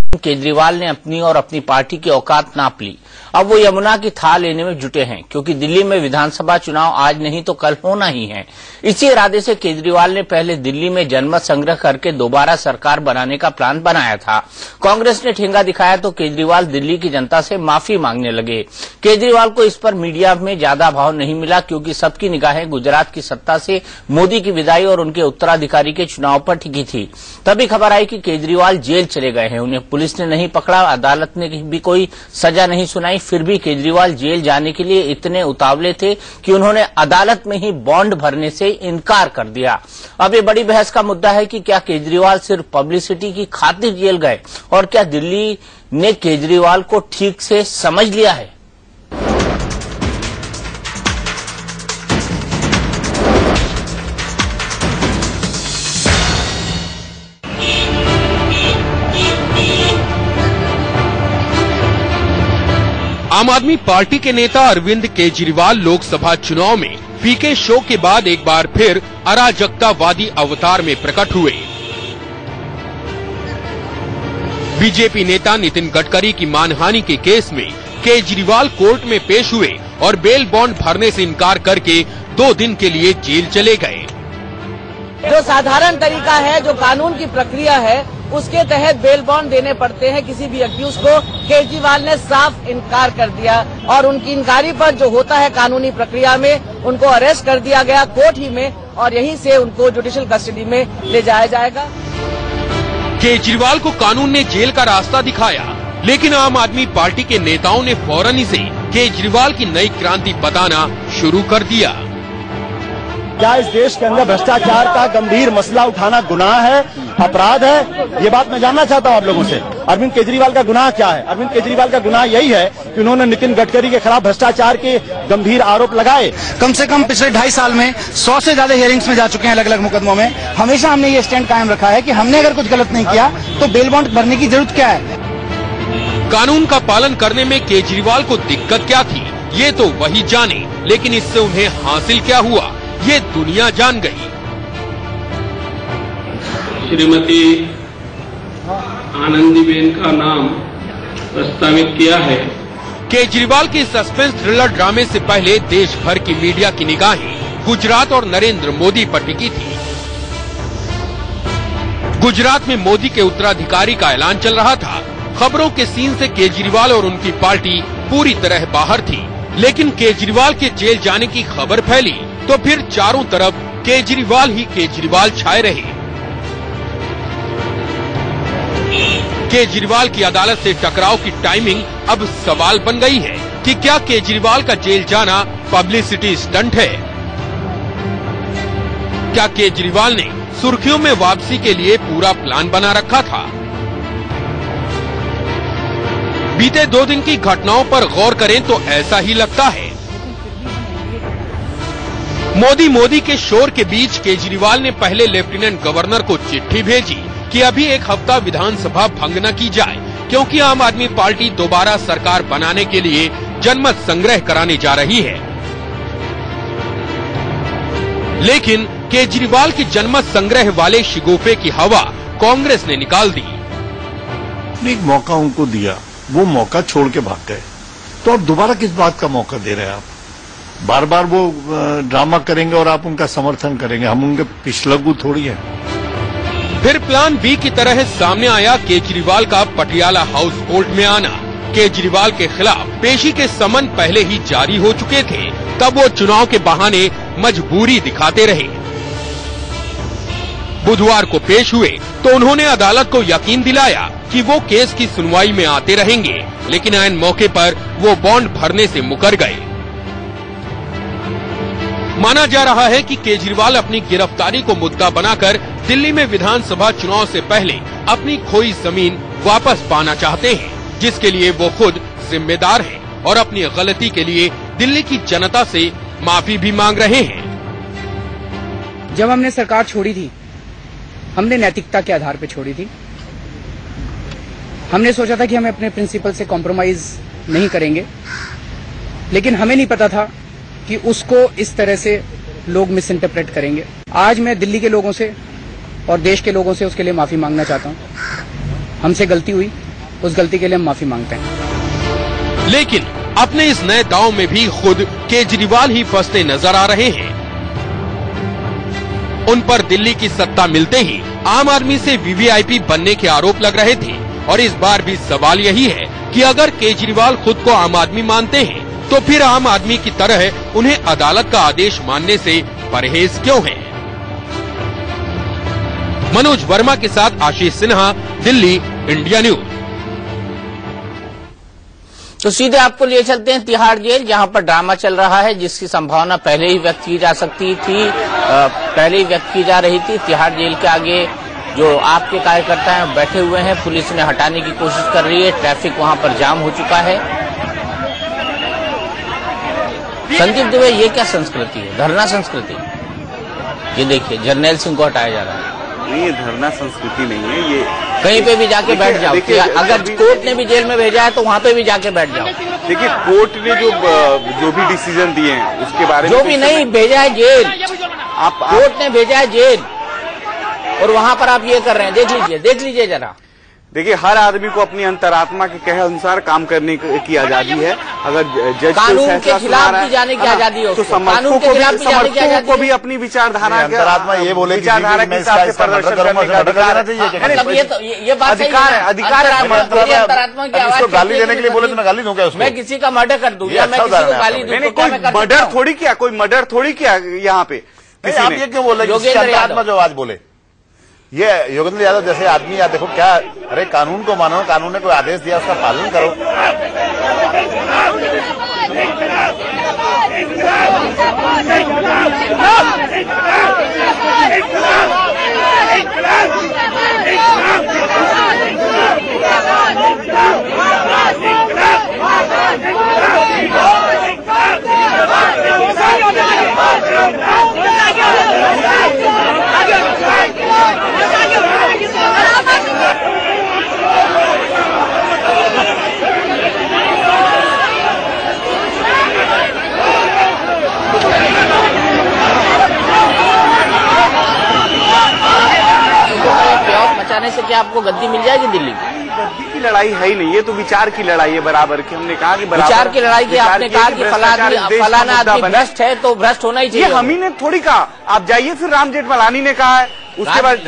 केजरीवाल ने अपनी और अपनी पार्टी की औकात नाप ली। अब वो यमुना की थाह लेने में जुटे हैं, क्योंकि दिल्ली में विधानसभा चुनाव आज नहीं तो कल होना ही है। इसी इरादे से केजरीवाल ने पहले दिल्ली में जनमत संग्रह करके दोबारा सरकार बनाने का प्लान बनाया था। कांग्रेस ने ठेंगा दिखाया तो केजरीवाल दिल्ली की जनता से माफी मांगने लगे। केजरीवाल को इस पर मीडिया में ज्यादा भाव नहीं मिला, क्योंकि सबकी निगाहें गुजरात की सत्ता से मोदी की विदाई और उनके उत्तराधिकारी के चुनाव पर टिकी थी। तभी खबर आई कि केजरीवाल जेल चले गए हैं। उन्हें पुलिस ने नहीं पकड़ा, अदालत ने भी कोई सजा नहीं सुनाई, फिर भी केजरीवाल जेल जाने के लिए इतने उतावले थे कि उन्होंने अदालत में ही बॉन्ड भरने से इनकार कर दिया। अब ये बड़ी बहस का मुद्दा है कि क्या केजरीवाल सिर्फ पब्लिसिटी की खातिर जेल गए और क्या दिल्ली ने केजरीवाल को ठीक से समझ लिया है। आम आदमी पार्टी के नेता अरविंद केजरीवाल लोकसभा चुनाव में पीके शो के बाद एक बार फिर अराजकतावादी अवतार में प्रकट हुए। बीजेपी नेता नितिन गडकरी की मानहानि के केस में केजरीवाल कोर्ट में पेश हुए और बेल बॉन्ड भरने से इनकार करके 2 दिन के लिए जेल चले गए। जो साधारण तरीका है, जो कानून की प्रक्रिया है, उसके तहत बेल बॉन्ड देने पड़ते हैं किसी भी अक्यूज को। केजरीवाल ने साफ इनकार कर दिया और उनकी इनकारी पर जो होता है कानूनी प्रक्रिया में, उनको अरेस्ट कर दिया गया कोर्ट ही में और यहीं से उनको जुडिशियल कस्टडी में ले जाया जाएगा। केजरीवाल को कानून ने जेल का रास्ता दिखाया, लेकिन आम आदमी पार्टी के नेताओं ने फौरन इसे केजरीवाल की नई क्रांति बताना शुरू कर दिया। क्या इस देश के अंदर भ्रष्टाचार का गंभीर मसला उठाना गुनाह है, अपराध है? ये बात मैं जानना चाहता हूँ आप लोगों से। अरविंद केजरीवाल का गुनाह क्या है? अरविंद केजरीवाल का गुनाह यही है कि उन्होंने नितिन गडकरी के खिलाफ भ्रष्टाचार के गंभीर आरोप लगाए। कम से कम पिछले 2.5 साल में 100 से ज्यादा हियरिंग्स में जा चुके हैं अलग अलग मुकदमों में। हमेशा हमने ये स्टैंड कायम रखा है कि हमने अगर कुछ गलत नहीं किया तो बेल बॉन्ड भरने की जरूरत क्या है। कानून का पालन करने में केजरीवाल को दिक्कत क्या थी, ये तो वही जाने, लेकिन इससे उन्हें हासिल क्या हुआ, ये दुनिया जान गई। श्रीमती आनंदीबेन का नाम प्रस्तावित किया है। केजरीवाल के सस्पेंस थ्रिलर ड्रामे से पहले देश भर की मीडिया की निगाहें गुजरात और नरेंद्र मोदी पर टिकी थी। गुजरात में मोदी के उत्तराधिकारी का ऐलान चल रहा था। खबरों के सीन से केजरीवाल और उनकी पार्टी पूरी तरह बाहर थी, लेकिन केजरीवाल के जेल जाने की खबर फैली तो फिर चारों तरफ केजरीवाल ही केजरीवाल छाए रहे। केजरीवाल की अदालत से टकराव की टाइमिंग अब सवाल बन गई है कि क्या केजरीवाल का जेल जाना पब्लिसिटी स्टंट है? क्या केजरीवाल ने सुर्खियों में वापसी के लिए पूरा प्लान बना रखा था? बीते 2 दिन की घटनाओं पर गौर करें तो ऐसा ही लगता है। मोदी के शोर के बीच केजरीवाल ने पहले लेफ्टिनेंट गवर्नर को चिट्ठी भेजी कि अभी 1 हफ्ता विधानसभा भंग न की जाए, क्योंकि आम आदमी पार्टी दोबारा सरकार बनाने के लिए जनमत संग्रह कराने जा रही है। लेकिन केजरीवाल की जनमत संग्रह वाले शिगुफे की हवा कांग्रेस ने निकाल दी। एक मौका उनको दिया, वो मौका छोड़ के भाग गए, तो अब दोबारा किस बात का मौका दे रहे हैं आप? बार बार वो ड्रामा करेंगे और आप उनका समर्थन करेंगे, हम उनके पिछलगू थोड़ी है। फिर प्लान बी की तरह सामने आया केजरीवाल का पटियाला हाउस कोर्ट में आना। केजरीवाल के खिलाफ पेशी के समन पहले ही जारी हो चुके थे, तब वो चुनाव के बहाने मजबूरी दिखाते रहे। बुधवार को पेश हुए तो उन्होंने अदालत को यकीन दिलाया कि वो केस की सुनवाई में आते रहेंगे, लेकिन ऐन मौके पर वो बॉन्ड भरने से मुकर गए। माना जा रहा है कि केजरीवाल अपनी गिरफ्तारी को मुद्दा बनाकर दिल्ली में विधानसभा चुनाव से पहले अपनी खोई जमीन वापस पाना चाहते हैं, जिसके लिए वो खुद जिम्मेदार हैं और अपनी गलती के लिए दिल्ली की जनता से माफी भी मांग रहे हैं। जब हमने सरकार छोड़ी थी, हमने नैतिकता के आधार पर छोड़ी थी। हमने सोचा था कि हम अपने प्रिंसिपल से कॉम्प्रोमाइज नहीं करेंगे, लेकिन हमें नहीं पता था कि उसको इस तरह से लोग मिस इंटरप्रेट करेंगे। आज मैं दिल्ली के लोगों से और देश के लोगों से उसके लिए माफी मांगना चाहता हूं। हमसे गलती हुई, उस गलती के लिए हम माफी मांगते हैं। लेकिन अपने इस नए दांव में भी खुद केजरीवाल ही फंसते नजर आ रहे हैं। उन पर दिल्ली की सत्ता मिलते ही आम आदमी से वीवीआईपी बनने के आरोप लग रहे थे और इस बार भी सवाल यही है कि अगर केजरीवाल खुद को आम आदमी मानते हैं तो फिर आम आदमी की तरह उन्हें अदालत का आदेश मानने से परहेज क्यों है। मनोज वर्मा के साथ आशीष सिन्हा, दिल्ली, इंडिया न्यूज। तो सीधे आपको लिए चलते हैं तिहाड़ जेल, जहां पर ड्रामा चल रहा है, जिसकी संभावना पहले ही व्यक्त की जा सकती थी, पहले ही व्यक्त की जा रही थी। तिहाड़ जेल के आगे जो आपके कार्यकर्ता हैं बैठे हुए हैं, पुलिस ने हटाने की कोशिश कर रही है, ट्रैफिक वहां पर जाम हो चुका है। संदीप दुबे, ये क्या संस्कृति है? धरना संस्कृति? ये देखिए, जर्नैल सिंह को हटाया जा रहा है। नहीं, ये धरना संस्कृति नहीं है। ये कहीं पे भी जाके बैठ जाओ। अगर कोर्ट ने भी जेल में भेजा है तो वहाँ पे भी जाके बैठ जाओ। देखिए, कोर्ट ने जो भी डिसीजन दिए हैं उसके बारे में, जो भी नहीं भेजा है जेल, आप कोर्ट ने भेजा है जेल, और वहाँ पर आप ये कर रहे हैं। देख लीजिए जरा। देखिए, हर आदमी को अपनी अंतरात्मा के कहे अनुसार काम करने की आजादी है। अगर जज कानून के खिलाफ भी जाने की आजादी है, तो समर्थकों को भी अपनी विचारधारा अंतरात्मा ये बोले विचारधारा के हिसाब से प्रदर्शन करने का अधिकार है। ये बात अधिकार है, अधिकार है। अंतरात्मा की आवाज गाली देने के लिए बोले तो मैं गाली दूंगा उसको। मैं किसी का मर्डर कर दूं या मैं किसी को गाली दूं? कोई मर्डर थोड़ी किया, कोई मर्डर थोड़ी किया यहाँ पे। आप ये क्यों बोल रहे हैं अंतरात्मा जो आवाज बोले? ये योगेंद्र यादव जैसे आदमी, या देखो क्या, अरे कानून को मानो, कानून ने कोई आदेश दिया उसका पालन करो। मचाने से क्या आपको गद्दी मिल जाएगी दिल्ली की? गद्दी की लड़ाई है ही नहीं, ये तो विचार की लड़ाई है बराबर की। हमने कहा कि विचार की लड़ाई की, आपने कहा कि फलाना आदमी भ्रष्ट है तो भ्रष्ट होना ही चाहिए। हम ही ने थोड़ी कहा। आप जाइए, फिर राम जेठमलानी ने कहा है, उसके बाद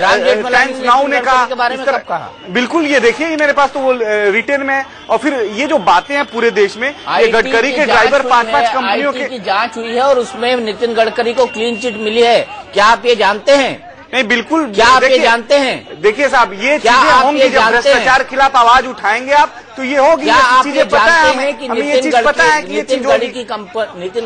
टाइम्स नाउ ने कहा। बिल्कुल, ये देखिए, ये मेरे पास तो वो रिटेन में है। और फिर ये जो बातें हैं पूरे देश में, ये गडकरी के ड्राइवर 5-5 कंपनियों की जांच हुई है और उसमें नितिन गडकरी को क्लीन चिट मिली है। क्या आप ये जानते हैं? नहीं, बिल्कुल। क्या आप ये जानते हैं? देखिए साहब, ये चीजें होंगी जब भ्रष्टाचार खिलाफ आवाज उठाएंगे आप, तो ये होगी। क्या आप ये जानते हैं कि नितिन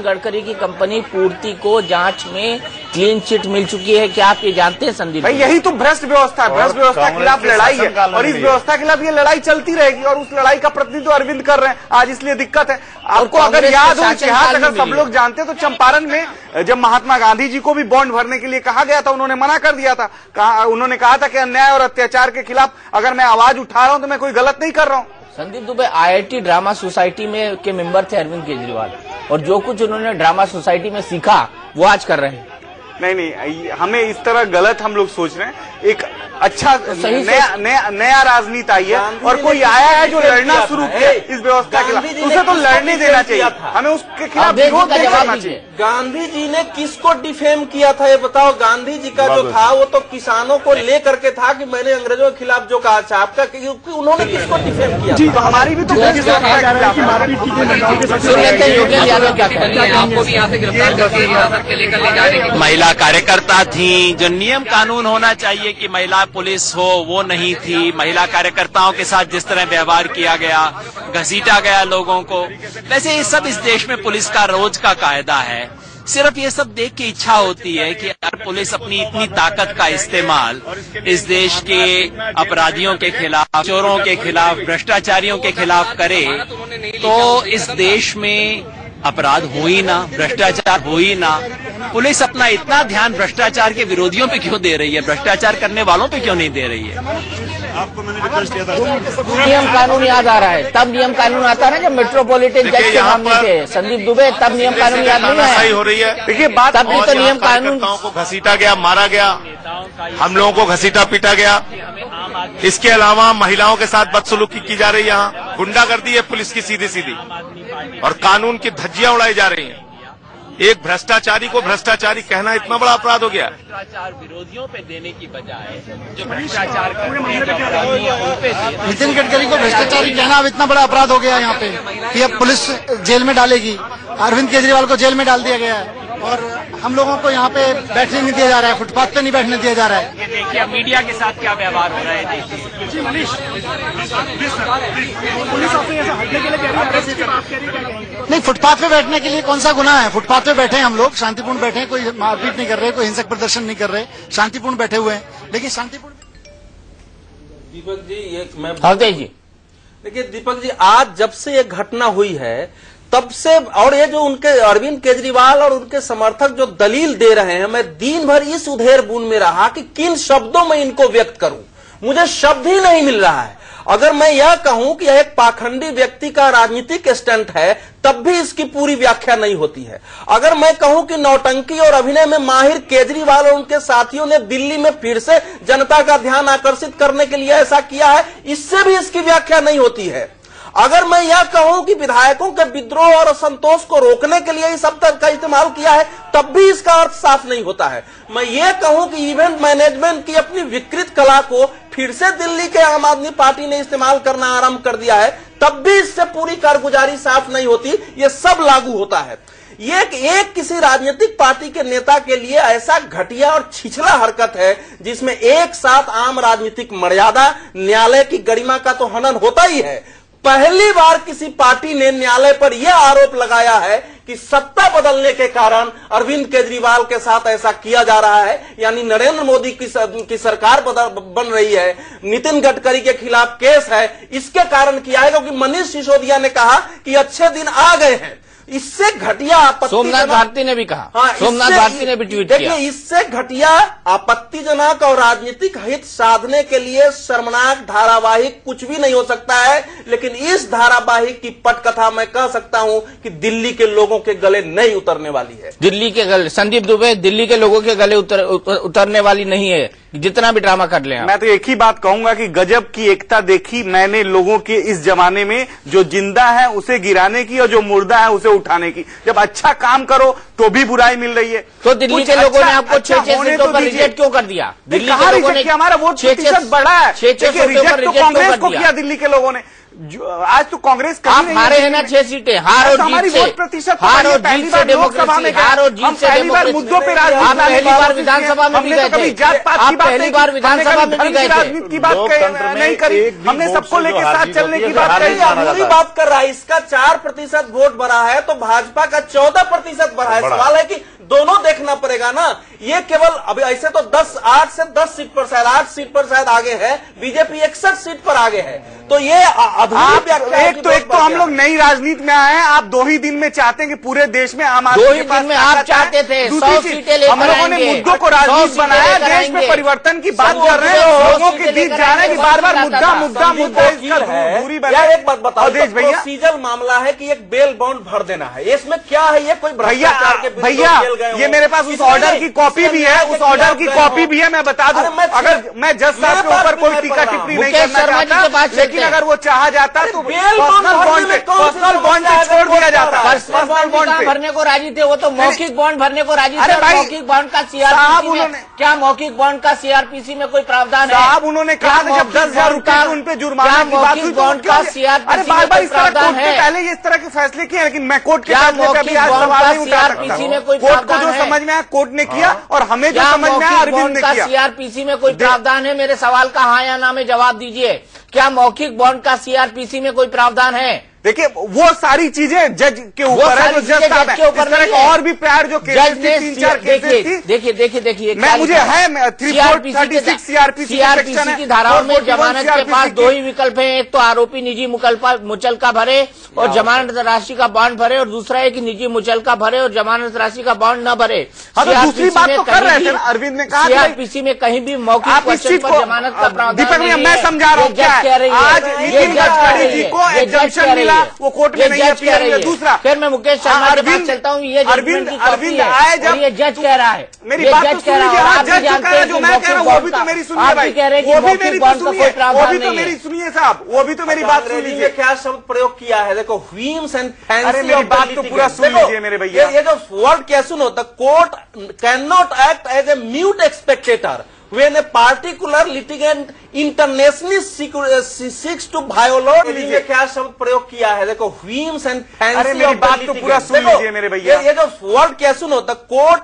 गडकरी की कंपनी पूर्ति को जांच में क्लीन चिट मिल चुकी है? क्या आप ये जानते हैं संदीप भाई? यही तो भ्रष्ट व्यवस्था है। भ्रष्ट व्यवस्था के खिलाफ लड़ाई है और इस व्यवस्था के खिलाफ ये लड़ाई चलती रहेगी और उस लड़ाई का प्रतिनिधित्व अरविंद कर रहे हैं आज, इसलिए दिक्कत है। आपको अगर याद हो इतिहास, अगर सब लोग जानते हैं, तो चंपारण में जब महात्मा गांधी जी को भी बॉन्ड भरने के लिए कहा गया था, उन्होंने मना कर दिया था। उन्होंने कहा था कि अन्याय और अत्याचार के खिलाफ अगर मैं आवाज उठा रहा हूं तो मैं कोई गलत नहीं कर रहा हूं। Sandeep Dubey IIT drama society में के मेंबर थे अरविंद केजरीवाल, और जो कुछ उन्होंने ड्रामा सोसाइटी में सीखा वो आज कर रहे हैं। नहीं, हमें इस तरह गलत हम लोग सोच रहे हैं। एक अच्छा नया राजनीति आई है और कोई आया है जो लड़ना शुरू किया इस व्यवस्था के खिलाफ, उसे तो लड़ने देना चाहिए। हमें उसके खिलाफ विरोध करना चाहिए। गांधी जी ने किसको डिफेम किया था ये बताओ? गांधी जी का जो था वो तो किसानों को लेकर के था कि मैंने अंग्रेजों के खिलाफ जो कहा था आपका, क्योंकि उन्होंने किसको डिफेम किया? तो हमारी भी तो महिला कार्यकर्ता थी, जो नियम कानून होना चाहिए कि महिला पुलिस हो वो नहीं थी। महिला कार्यकर्ताओं के साथ जिस तरह व्यवहार किया गया, घसीटा गया लोगों को, वैसे ये सब इस देश में पुलिस का रोज का कायदा है। सिर्फ ये सब देख के इच्छा होती है कि अगर पुलिस अपनी इतनी ताकत का इस्तेमाल इस देश के अपराधियों के खिलाफ, चोरों के खिलाफ, भ्रष्टाचारियों के खिलाफ करे तो इस देश में अपराध हो ही ना, भ्रष्टाचार हो ही ना। पुलिस अपना इतना ध्यान भ्रष्टाचार के विरोधियों पे क्यों दे रही है, भ्रष्टाचार करने वालों पे क्यों नहीं दे रही है? आपको मैंने रिक्वेस्ट किया था। नियम कानून याद आ रहा है, तब नियम कानून आता है ना जब मेट्रोपॉलिटन जज के सामने थे संदीप दुबे, तब नियम कानून याद नहीं है। हो रही है। देखिए बात, तब भी तो नियम कानून को घसीटा गया, मारा गया, हम लोगों को घसीटा पीटा गया। इसके अलावा महिलाओं के साथ बदसलूकी की जा रही है, यहाँ गुंडागर्दी है पुलिस की सीधी सीधी, और कानून की धज्जियां उड़ाई जा रही हैं। एक भ्रष्टाचारी को भ्रष्टाचारी कहना इतना बड़ा अपराध हो गया। भ्रष्टाचार विरोधियों पे देने की बजाय जो भ्रष्टाचार करते हैं उन पे नितिन गडकरी को भ्रष्टाचारी कहना अब इतना बड़ा अपराध हो गया यहाँ पे कि अब पुलिस जेल में डालेगी। अरविंद केजरीवाल को जेल में डाल दिया गया है और हम लोगों को यहाँ पे बैठने नहीं दिया जा रहा है, फुटपाथ पे नहीं बैठने दिया जा रहा है। ये देखिए मीडिया के साथ क्या व्यवहार हो रहा है, देखिए। नहीं, फुटपाथ पे बैठने के लिए कौन सा गुनाह है? फुटपाथ पे बैठे हैं हम लोग, शांतिपूर्ण बैठे हैं, कोई मारपीट नहीं कर रहे, कोई हिंसक प्रदर्शन नहीं कर रहे, शांतिपूर्ण बैठे हुए हैं, लेकिन शांतिपूर्ण। दीपक जी, ये मैं जी देखिए दीपक जी, आज जब से ये घटना हुई है तब से, और ये जो उनके अरविंद केजरीवाल और उनके समर्थक जो दलील दे रहे हैं, मैं दिन भर इस उधेड़ बुन में रहा कि किन शब्दों में इनको व्यक्त करूं, मुझे शब्द ही नहीं मिल रहा है। अगर मैं यह कहूं कि यह एक पाखंडी व्यक्ति का राजनीतिक स्टंट है, तब भी इसकी पूरी व्याख्या नहीं होती है। अगर मैं कहूं कि नौटंकी और अभिनय में माहिर केजरीवाल और उनके साथियों ने दिल्ली में फिर से जनता का ध्यान आकर्षित करने के लिए ऐसा किया है, इससे भी इसकी व्याख्या नहीं होती है। अगर मैं यह कहूं कि विधायकों के विद्रोह और असंतोष को रोकने के लिए इस शब्द का इस्तेमाल किया है, तब भी इसका अर्थ साफ नहीं होता है। मैं यह कहूं कि इवेंट मैनेजमेंट की अपनी विकृत कला को फिर से दिल्ली के आम आदमी पार्टी ने इस्तेमाल करना आरंभ कर दिया है, तब भी इससे पूरी कारगुजारी साफ नहीं होती। यह सब लागू होता है। ये एक किसी राजनीतिक पार्टी के नेता के लिए ऐसा घटिया और छिछला हरकत है जिसमें एक साथ आम राजनीतिक मर्यादा, न्यायालय की गरिमा का तो हनन होता ही है। पहली बार किसी पार्टी ने न्यायालय पर यह आरोप लगाया है कि सत्ता बदलने के कारण अरविंद केजरीवाल के साथ ऐसा किया जा रहा है, यानी नरेंद्र मोदी की सरकार बन रही है, नितिन गडकरी के खिलाफ केस है, इसके कारण किया है क्योंकि मनीष सिसोदिया ने कहा कि अच्छे दिन आ गए हैं। इससे घटिया आपत्तिजनक, सोमनाथ भारती ने भी कहा, सोमनाथ भारती ने भी ट्वीट किया। देखिए, इससे घटिया, आपत्तिजनक और राजनीतिक हित साधने के लिए शर्मनाक धारावाहिक कुछ भी नहीं हो सकता है। लेकिन इस धारावाहिक की पटकथा मैं कह सकता हूं कि दिल्ली के लोगों के गले नहीं उतरने वाली है। दिल्ली के गले, संदीप दुबे, दिल्ली के लोगों के गले उतरने वाली नहीं है, जितना भी ड्रामा कर ले। मैं तो एक ही बात कहूंगा कि गजब की एकता देखी मैंने लोगों के इस जमाने में, जो जिंदा है उसे गिराने की और जो मुर्दा है उसे उठाने की। जब अच्छा काम करो तो भी बुराई मिल रही है। तो दिल्ली के लोगों ने आपको 6 सीटों पर रिजेक्ट क्यों कर दिया? दिल्ली के लोगों ने, हमारा वोट प्रतिशत बढ़ा है, रिजेक्ट तो कांग्रेस को किया दिल्ली के लोगों ने। आज तो कांग्रेस आप हारे हैं ना 6 सीटें, हार और जीत से, हार और जीत से डेमोक्रेसी, हार और जीत से डेमोक्रेसी। मुद्दों पे आप पहली बार विधानसभा में भी गए थे, आप पहली बार विधानसभा में भी गए थे। राजनीति की बात नहीं करी, हमने सबको लेकर साथ चलने की बात करी। पूरी बात कर रहा है, इसका 4% वोट बढ़ा है तो भाजपा का 14% बढ़ा है। सवाल है कि दोनों देखना पड़ेगा ना। ये केवल अभी ऐसे तो 8 से 10 सीट पर शायद, 8 सीट पर शायद आगे है, बीजेपी 61 सीट पर आगे है। तो ये एक तो हम लोग नई राजनीति में आए हैं, आप 2 ही दिन में चाहते हैं कि पूरे देश में आम आदमी के पास में आप चाहते थे 100 सीटें लेकर, हम लोगों ने मुद्दों को राजनीति बनाया, देश में परिवर्तन की बात कर रहे हैं, लोगों के बीच जा रहे हैं कि बार बार मुद्दा मुद्दा मुद्दा, इसका दूरी बनाए। एक बात बताओ देश भैया, प्रोसीजर मामला है कि एक बेल बॉन्ड भर देना है, इसमें क्या है? ये कोई भ्रष्टाचार के भैया, ये मेरे पास उस ऑर्डर की कॉपी भी है, उस ऑर्डर की कॉपी भी है, मैं बता दूं। अगर मैं जज साहब के ऊपर कोई टीका टिप्पणी नहीं करना चाहता, लेकिन अगर वो चाहा जाता तो पर्सनल बॉन्ड पे छोड़ दिया जाता। पर्सनल बॉन्ड भरने को राजी थे, वो तो मौखिक बॉन्ड भरने को राजी थे। मौखिक बॉन्ड का सीआरपीसी में क्या, मौखिक बॉन्ड का सीआरपीसी में कोई प्रावधान है? साहब उन्होंने कहा था जब 10,000 रुपया उन पे जुर्माना की बात हुई, बॉन्ड का सीआरपीसी में कोई प्रावधान है? पहले इस तरह के फैसले किए, लेकिन मैं कोर्ट के फैसले पे अभी आज सवाल नहीं उठा सकता। कोर्ट को जो समझ में आया कोर्ट ने किया, और हमें जो समझ में आया अरविंद ने किया। सीआरपीसी में कोई प्रावधान है? मेरे सवाल का हाँ या ना में जवाब दीजिए। क्या मौखिक बॉन्ड का सीआरपीसी में कोई प्रावधान है? देखिए, वो सारी चीजें जज के ऊपर है, जो जज साहब है। इस तरह के और भी प्रायर जो केसेस थी, 3-4 केसेस थी। देखिए, मैं मुझे है 3436 सीआरपीसी की धाराओं में जमानत के पास 2 ही विकल्प हैं। एक तो आरोपी निजी मुचलका भरे और जमानत राशि का बॉन्ड भरे, और दूसरा है कि निजी मुचलका भरे और जमानत राशि का बॉन्ड न भरे। दूसरी बात तो कर रहे थे, अरविंद ने कहा सीआरपीसी में कहीं भी मौखिक क्वेश्चन पर जमानत का प्रावधान दीपक, मैं समझा रहा हूँ क्या है। आज नितिन गडकरी जी को एग्जम्पशन मिला दूसरा वो कोर्ट में नहीं अपील है। दूसरा फिर मैं मुकेश शर्मा के पास चलता हूँ, ये अरविंद आए जब ये जज कह रहा है, मेरी बात तो सुन लीजिए। जज जो कह रहा है, जो मैं कह रहा हूँ वो भी तो मेरी सुनिए भाई, वो भी मेरी तो सुनिए, वो भी तो मेरी सुनिए साहब, वो भी तो मेरी बात सुन लीजिए। क्या शब्द प्रयोग किया है, देखो व्हीम्स एंड फैंसी। अरे मेरी बात तो पूरा सुन लीजिए मेरे भैया। ये जो वर्ड क्या सुनो, the court can not act as a mute spectator when a particular litigant internationally seeks to violate। ये क्या शब्द प्रयोग किया है, देखो व्हीम्स एंड फैंसी। अरे मेरी बात तो पूरा सुन लीजिए मेरे भैया। ये जो वर्ड क्या सुनो, the court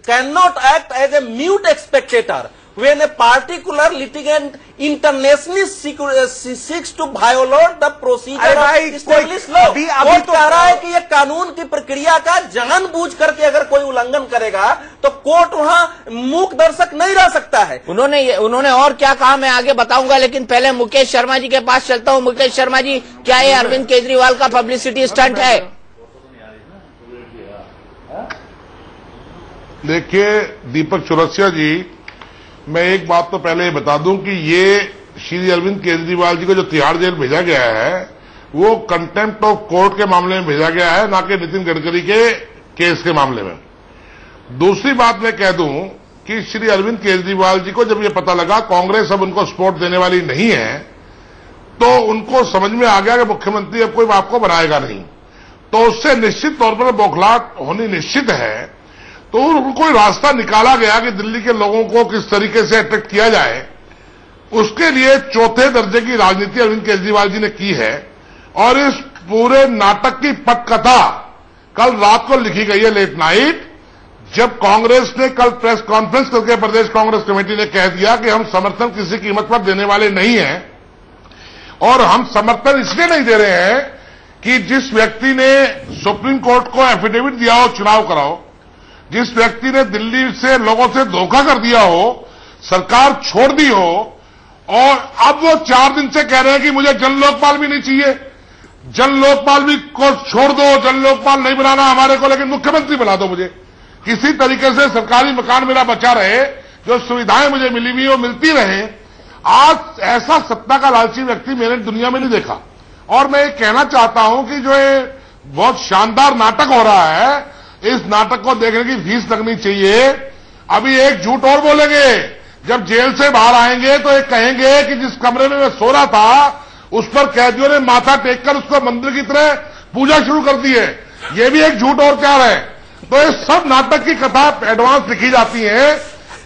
can not act as a mute spectator when a particular litigant internationally seeks to violate the procedure of established law। Court कह रहा है कि ये कानून की प्रक्रिया का जानबूझ करके अगर कोई उल्लंघन करेगा तो कोर्ट वहां मूक दर्शक नहीं रह सकता है। उन्होंने और क्या कहा मैं आगे बताऊंगा, लेकिन पहले मुकेश शर्मा जी के पास चलता हूं। मुकेश शर्मा जी, क्या ये अरविंद केजरीवाल का पब्लिसिटी स्टंट है? देखिए दीपक चौरसिया जी, मैं एक बात तो पहले बता दूं कि ये श्री अरविंद केजरीवाल जी को जो तिहाड़ जेल भेजा गया है वो कंटेम्प्ट ऑफ कोर्ट के मामले में भेजा गया है, ना कि नितिन गडकरी के केस के मामले में। दूसरी बात मैं कह दूं कि श्री अरविंद केजरीवाल जी को जब ये पता लगा कांग्रेस अब उनको सपोर्ट देने वाली नहीं है, तो उनको समझ में आ गया कि मुख्यमंत्री अब कोई आपको बनाएगा नहीं, तो उससे निश्चित तौर पर बौखलाहट होनी निश्चित है। तो कोई रास्ता निकाला गया कि दिल्ली के लोगों को किस तरीके से अट्रैक्ट किया जाए, उसके लिए चौथे दर्जे की राजनीति अरविंद केजरीवाल जी ने की है। और इस पूरे नाटक की पटकथा कल रात को लिखी गई है लेट नाइट, जब कांग्रेस ने कल प्रेस कॉन्फ्रेंस करके प्रदेश कांग्रेस कमेटी ने कह दिया कि हम समर्थन किसी कीमत पर देने वाले नहीं हैं। और हम समर्थन इसलिए नहीं दे रहे हैं कि जिस व्यक्ति ने सुप्रीम कोर्ट को एफिडेविट दिया हो चुनाव कराओ, जिस व्यक्ति ने दिल्ली से लोगों से धोखा कर दिया हो, सरकार छोड़ दी हो, और अब वो 4 दिन से कह रहे हैं कि मुझे जन लोकपाल भी नहीं चाहिए, जन लोकपाल भी को छोड़ दो, जन लोकपाल नहीं बनाना हमारे को, लेकिन मुख्यमंत्री बना दो मुझे, किसी तरीके से सरकारी मकान मेरा बचा रहे, जो सुविधाएं मुझे मिली हुई वो मिलती रहे। आज ऐसा सत्ता का लालची व्यक्ति मैंने दुनिया में नहीं देखा। और मैं ये कहना चाहता हूं कि जो ये बहुत शानदार नाटक हो रहा है, इस नाटक को देखने की फीस लगनी चाहिए। अभी एक झूठ और बोलेंगे, जब जेल से बाहर आएंगे तो एक कहेंगे कि जिस कमरे में मैं सो रहा था उस पर कैदियों ने माथा टेककर उसको मंदिर की तरह पूजा शुरू कर दी है, ये भी एक झूठ और क्या है। तो ये सब नाटक की कथा एडवांस लिखी जाती है,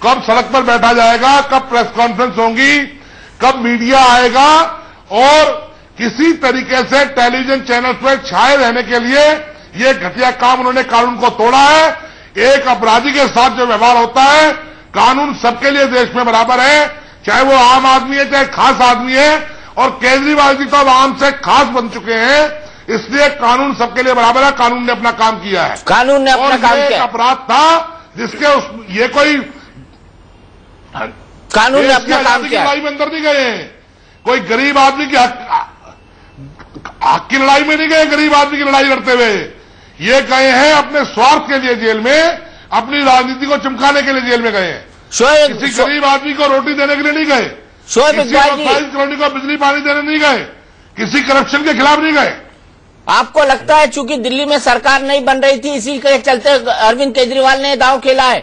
कब सड़क पर बैठा जाएगा, कब प्रेस कॉन्फ्रेंस होगी, कब मीडिया आएगा, और किसी तरीके से टेलीविजन चैनल पर छाए रहने के लिए ये घटिया काम उन्होंने कानून को तोड़ा है। एक अपराधी के साथ जो व्यवहार होता है, कानून सबके लिए देश में बराबर है, चाहे वो आम आदमी है चाहे खास आदमी है, और केजरीवाल जी तो अब आम से खास बन चुके हैं, इसलिए कानून सबके लिए बराबर है। कानून ने अपना काम किया है, कानून ने अपना काम किया। एक अपराध था जिसके ये कोई कानून ने अपना काम किया, लड़ाई में अंदर नहीं गए हैं, कोई गरीब आदमी की हक की लड़ाई में नहीं गए, गरीब आदमी की लड़ाई लड़ते हुए ये गए हैं अपने स्वार्थ के लिए जेल में, अपनी राजनीति को चमकाने के लिए जेल में गए हैं। किसी गरीब आदमी को रोटी देने के लिए नहीं गए, किसी कॉलोनी को बिजली पानी देने नहीं गए, किसी करप्शन के खिलाफ नहीं गए। आपको लगता है चूंकि दिल्ली में सरकार नहीं बन रही थी, इसी के चलते अरविंद केजरीवाल ने दांव खेला है?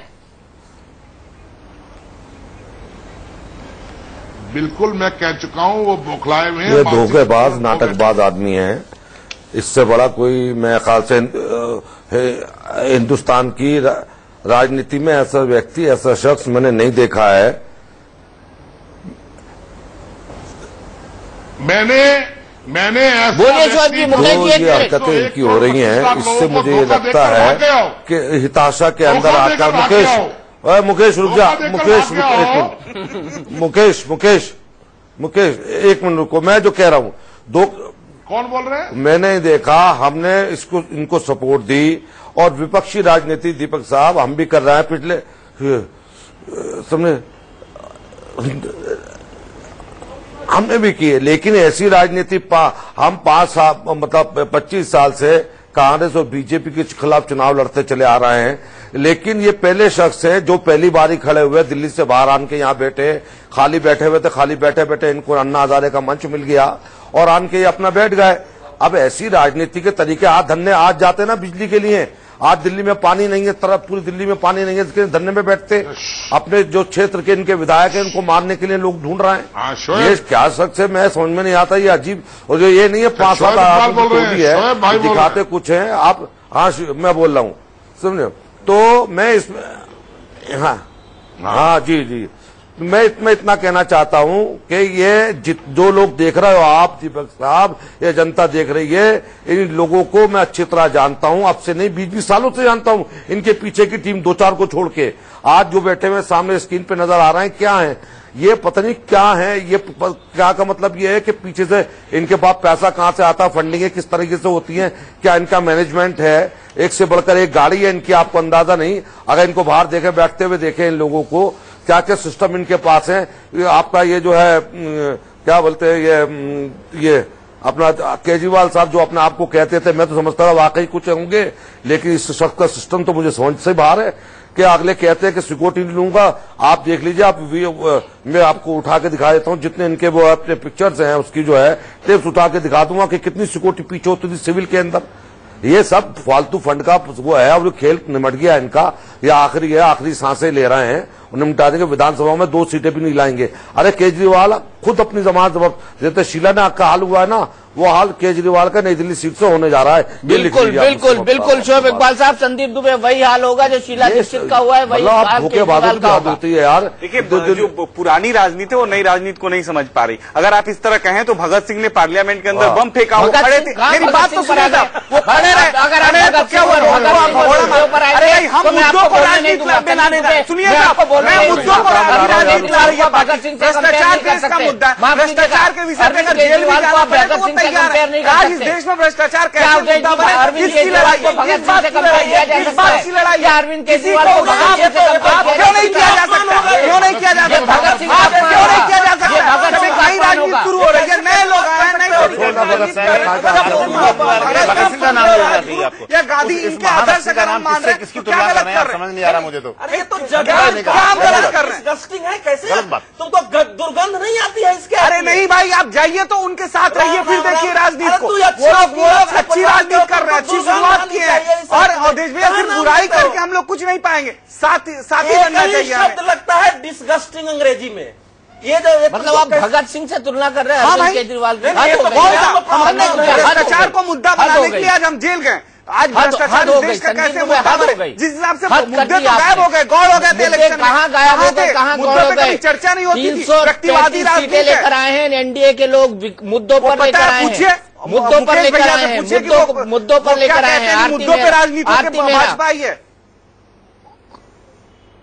बिल्कुल, मैं कह चुका हूं वो बौखलाए हुए हैं, ये धोखेबाज नाटकबाज आदमी है। इससे बड़ा कोई मेरे ख्याल से हिंदुस्तान की राजनीति में ऐसा व्यक्ति, ऐसा शख्स मैंने नहीं देखा है। मैंने जो ये हरकतें इनकी हो रही हैं, इससे मुझे ये लगता है कि हिताशा के अंदर आकर मुकेश रुक जा, मुकेश एक मिनट रुको, मैं जो कह रहा हूं कौन बोल रहे हैं? मैंने देखा, हमने इनको सपोर्ट दी, और विपक्षी राजनीति दीपक साहब हम भी कर रहे हैं पिछले समझे, हमने भी की है, लेकिन ऐसी राजनीति हम 5 साल मतलब 25 साल से कांग्रेस और बीजेपी के खिलाफ चुनाव लड़ते चले आ रहे हैं। लेकिन ये पहले शख्स हैं जो पहली बार ही खड़े हुए, दिल्ली से बाहर आन के यहाँ बैठे, खाली बैठे हुए थे, खाली बैठे बैठे इनको अन्ना हजारे का मंच मिल गया और आन के ये अपना बैठ गए। अब ऐसी राजनीति के तरीके, आज धरने आज जाते ना बिजली के लिए, आज दिल्ली में पानी नहीं है, तरफ पूरी दिल्ली में पानी नहीं है, इसके धरने में बैठते, अपने जो क्षेत्र के इनके विधायक हैं उनको मारने के लिए लोग ढूंढ रहे हैं। ये क्या शख्स है, मैं समझ में नहीं आता, ये अजीब। और जो ये नहीं है 5-7 आदमी है, दिखाते कुछ है आप। हाँ मैं बोल रहा हूँ, समझे? तो मैं इसमें हाँ जी मैं इतना कहना चाहता हूं कि ये जो लोग देख रहे हो आप, दीपक साहब, ये जनता देख रही है, इन लोगों को मैं अच्छी तरह जानता हूं, अब से नहीं 20-20 सालों से जानता हूं। इनके पीछे की टीम 2-4 को छोड़ के आज जो बैठे हुए सामने स्क्रीन पे नजर आ रहे हैं, क्या है ये, पता नहीं क्या है ये। क्या का मतलब ये है कि पीछे से इनके पास पैसा कहां से आता, फंडिंग किस तरीके से होती है, क्या इनका मैनेजमेंट है, एक से बढ़कर एक गाड़ी है इनकी, आपको अंदाजा नहीं। अगर इनको बाहर देखे, बैठते हुए देखे इन लोगों को, क्या क्या सिस्टम इनके पास है। आपका ये जो है क्या बोलते हैं, ये अपना केजरीवाल साहब जो अपने आप को कहते थे, मैं तो समझता था वाकई कुछ होंगे, लेकिन इस शख्स का सिस्टम तो मुझे समझ से बाहर है। कि अगले कहते हैं कि सिक्योरिटी नहीं लूंगा, आप देख लीजिए, आप मैं आपको उठा के दिखा देता हूं, जितने इनके वो अपने पिक्चर्स हैं उसकी जो है टेप्स उठा के दिखा दूंगा कि कितनी सिक्योरिटी पीछे होती थी सिविल के अंदर। ये सब फालतू फंड का वो है, और खेल निमट गया इनका, ये आखिरी है, आखिरी सांसें ले रहे हैं, उन्हें मिटा देंगे, विधानसभा में 2 सीटें भी नहीं लाएंगे। अरे केजरीवाल खुद अपनी जमानत जैसे शीला ने का हाल हुआ है ना, वो हाल केजरीवाल का नई दिल्ली सीट से होने जा रहा है। बिल्कुल शोएब इकबाल साहब, संदीप दुबे, वही हाल होगा जो शीला दीक्षित का हुआ है, वही धोखेबाजी होती है यार। देखिए, जो पुरानी राजनीति वो नई राजनीति को नहीं समझ पा रही। अगर आप इस तरह कहें तो भगत सिंह ने पार्लियामेंट के अंदर बम फेंका, वो खड़े थे, मेरी बात तो सुनिए, वो खड़े रहे, क्या हुआ, अरे भाई हम मुद्दों को राजनीति बनाने दें, सुनिए मैं मुद्दों को राजनीति ला रही है, भ्रष्टाचार देश का मुद्दा है, भ्रष्टाचार के विषय में जेल में जाना पड़े तो वो तैयार है। आज इस देश में भ्रष्टाचार कैसे मुद्दा बने, किसकी लड़ाई, किस बात की लड़ाई है, किस बात की लड़ाई है, अरविंद केजरीवाल को क्यों नहीं किया जा सकता, क्यों नहीं किया जा सकता, आप क्यों नहीं किया जा सकता, नई राजनीति शुरू हो रही है, नए लोग आए, नए या गांधी इनके आदर्श का नाम मान रहे हैं, किसकी तुलना कर रहे हैं, समझ नहीं आ रहा मुझे तो। अरे तो काम गलत कर रहे हैं, डिस्गस्टिंग है, कैसे तुमको दुर्गंध नहीं आती है इसके? अरे नहीं भाई, आप जाइए तो उनके साथ रहिए, फिर देखिए राजनीति को, वो लोग अच्छी राजनीति कर रहे हैं, अच्छी शुरुआत की है, और देश में फिर बुराई करके हम लोग कुछ नहीं पाएंगे, साथ ही बनना चाहिए। शब्द लगता है डिस्गस्टिंग अंग्रेजी में, ये जो मतलब आप भगत सिंह से तुलना कर रहे हैं अरविंद केजरीवाल की? हमने भ्रष्टाचार को मुद्दा बनाने के लिए आज हम जेल गए, आज भ्रष्टाचार देश का कैसे मुद्दा बने, जिस हिसाब से मुद्दे तो गायब हो गए, गौड़ हो गए थे इलेक्शन में, कहाँ गायब हो गए, कहाँ गौड़ हो गए, चर्चा नहीं होती थी, 333 सीटें लेकर आए हैं एनडीए के लोग, मुद्दों पर लेकर आए हैं, मुद्दों पर लेकर आए हैं, मुद्दों पर लेकर आए हैं, मुद्दों पर राजनीति के भाजपा ही है।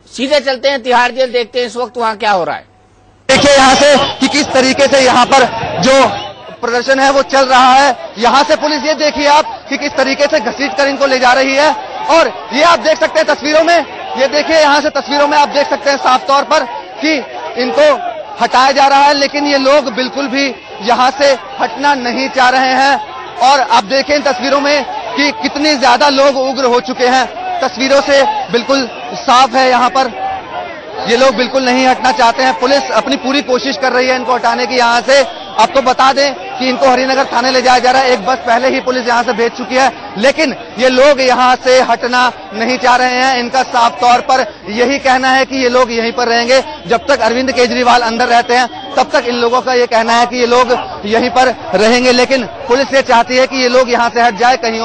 सीधे चलते हैं तिहाड़ जेल, देखते हैं इस वक्त वहाँ क्या हो रहा है। देखिए यहाँ से कि किस तरीके से यहाँ पर जो प्रदर्शन है वो चल रहा है। यहाँ से पुलिस, ये देखिए आप कि किस तरीके से घसीट कर इनको ले जा रही है, और ये आप देख सकते हैं तस्वीरों में, ये देखिए यहाँ से तस्वीरों में आप देख सकते हैं साफ तौर पर कि इनको हटाया जा रहा है, लेकिन ये लोग बिल्कुल भी यहाँ से हटना नहीं चाह रहे हैं। और आप देखें इन तस्वीरों में कि कितने ज्यादा लोग उग्र हो चुके हैं, तस्वीरों से बिल्कुल साफ है, यहाँ पर ये लोग बिल्कुल नहीं हटना चाहते हैं। पुलिस अपनी पूरी कोशिश कर रही है इनको हटाने की यहाँ से। आपको बता दें कि इनको हरिनगर थाने ले जाया जा रहा है, एक बस पहले ही पुलिस यहाँ से भेज चुकी है, लेकिन ये लोग यहाँ से हटना नहीं चाह रहे हैं। इनका साफ तौर पर यही कहना है कि ये लोग यहीं पर रहेंगे जब तक अरविंद केजरीवाल अंदर रहते हैं, तब तक इन लोगों का ये कहना है कि ये लोग यहीं पर रहेंगे। लेकिन पुलिस ये चाहती है कि ये लोग यहाँ से हट जाए, कहीं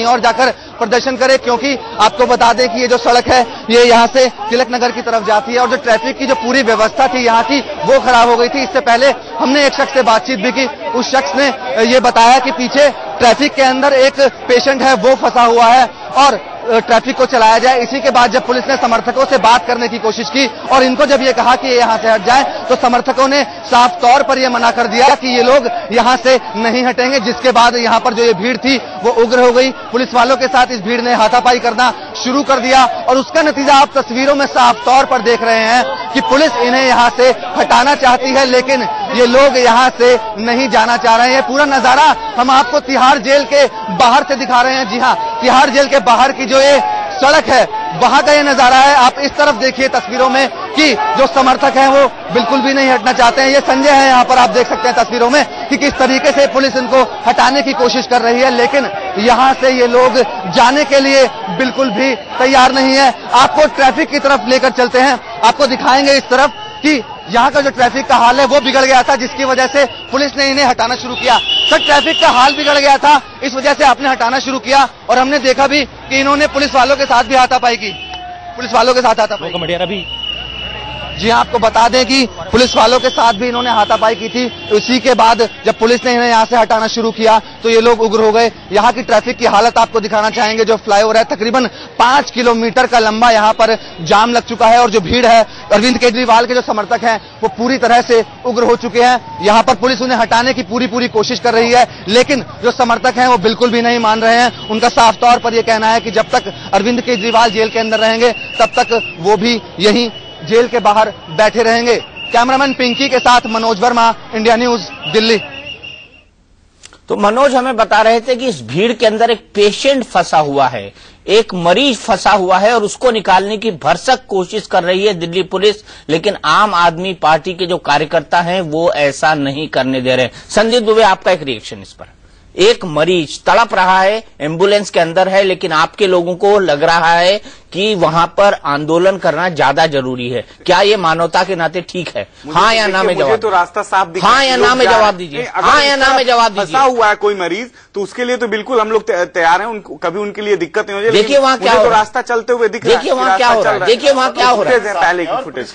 और जाकर प्रदर्शन करे, क्योंकि आपको बता दें कि ये जो सड़क है ये यहाँ से तिलक नगर की तरफ जाती है, और जो ट्रैफिक की जो पूरी व्यवस्था थी यहाँ की वो खराब हो गई थी। इससे पहले हमने एक शख्स से बातचीत भी की, उस शख्स ने ये बताया कि पीछे ट्रैफिक के अंदर एक पेशेंट है वो फंसा हुआ है और ट्रैफिक को चलाया जाए। इसी के बाद जब पुलिस ने समर्थकों से बात करने की कोशिश की और इनको जब ये कहा कि ये यहाँ से हट जाए, तो समर्थकों ने साफ तौर पर ये मना कर दिया कि ये लोग यहाँ से नहीं हटेंगे, जिसके बाद यहाँ पर जो ये भीड़ थी वो उग्र हो गई। पुलिस वालों के साथ इस भीड़ ने हाथापाई करना शुरू कर दिया, और उसका नतीजा आप तस्वीरों में साफ तौर पर देख रहे हैं कि पुलिस इन्हें यहाँ से हटाना चाहती है, लेकिन ये लोग यहाँ से नहीं जाना चाह रहे हैं। पूरा नजारा हम आपको तिहाड़ जेल के बाहर से दिखा रहे हैं। जी हाँ, तिहाड़ जेल के बाहर की जो ये सड़क है वहां का ये नजारा है। आप इस तरफ देखिए तस्वीरों में कि जो समर्थक हैं वो बिल्कुल भी नहीं हटना चाहते हैं। ये संजय है, यहाँ पर आप देख सकते हैं तस्वीरों में कि किस तरीके से पुलिस इनको हटाने की कोशिश कर रही है, लेकिन यहाँ से ये लोग जाने के लिए बिल्कुल भी तैयार नहीं है। आपको ट्रैफिक की तरफ लेकर चलते हैं, आपको दिखाएंगे इस तरफ कि यहाँ का जो ट्रैफिक का हाल है वो बिगड़ गया था, जिसकी वजह से पुलिस ने इन्हें हटाना शुरू किया। सर, ट्रैफिक का हाल बिगड़ गया था, इस वजह से आपने हटाना शुरू किया और हमने देखा भी कि इन्होंने पुलिस वालों के साथ भी हाथापाई की। पुलिस वालों के साथ हाथापाई, जी हाँ, आपको बता दें कि पुलिस वालों के साथ भी इन्होंने हाथापाई की थी। उसी के बाद जब पुलिस ने इन्हें यहाँ से हटाना शुरू किया तो ये लोग उग्र हो गए। यहाँ की ट्रैफिक की हालत आपको दिखाना चाहेंगे। जो फ्लाईओवर है तकरीबन 5 किलोमीटर का लंबा यहाँ पर जाम लग चुका है और जो भीड़ है, अरविंद केजरीवाल के जो समर्थक हैं वो पूरी तरह से उग्र हो चुके हैं। यहाँ पर पुलिस उन्हें हटाने की पूरी कोशिश कर रही है, लेकिन जो समर्थक हैं वो बिल्कुल भी नहीं मान रहे हैं। उनका साफ तौर पर यह कहना है कि जब तक अरविंद केजरीवाल जेल के अंदर रहेंगे तब तक वो भी यहीं जेल के बाहर बैठे रहेंगे। कैमरामैन पिंकी के साथ मनोज वर्मा, इंडिया न्यूज, दिल्ली। तो मनोज हमें बता रहे थे कि इस भीड़ के अंदर एक पेशेंट फंसा हुआ है, एक मरीज फंसा हुआ है और उसको निकालने की भरसक कोशिश कर रही है दिल्ली पुलिस, लेकिन आम आदमी पार्टी के जो कार्यकर्ता हैं वो ऐसा नहीं करने दे रहे। संदीप दुबे, आपका एक रिएक्शन इस पर। एक मरीज तड़प रहा है, एम्बुलेंस के अंदर है, लेकिन आपके लोगों को लग रहा है कि वहां पर आंदोलन करना ज्यादा जरूरी है। क्या ये मानवता के नाते ठीक है? हाँ या ना में जवाब। तो रास्ता साफ दिख, हाँ या ना में जवाब दीजिए। हाँ या ना में जवाब दीजिए। फंसा हुआ है कोई मरीज तो उसके लिए तो बिल्कुल हम लोग तैयार हैं, कभी उनके लिए दिक्कत नहीं हो जाए। देखिए वहाँ क्या हो रहा है, रास्ता चलते हुए दिख रहा है। देखिए वहाँ क्या हो रहा है, देखिए वहाँ क्या हो रहा है। पहले की फुटेज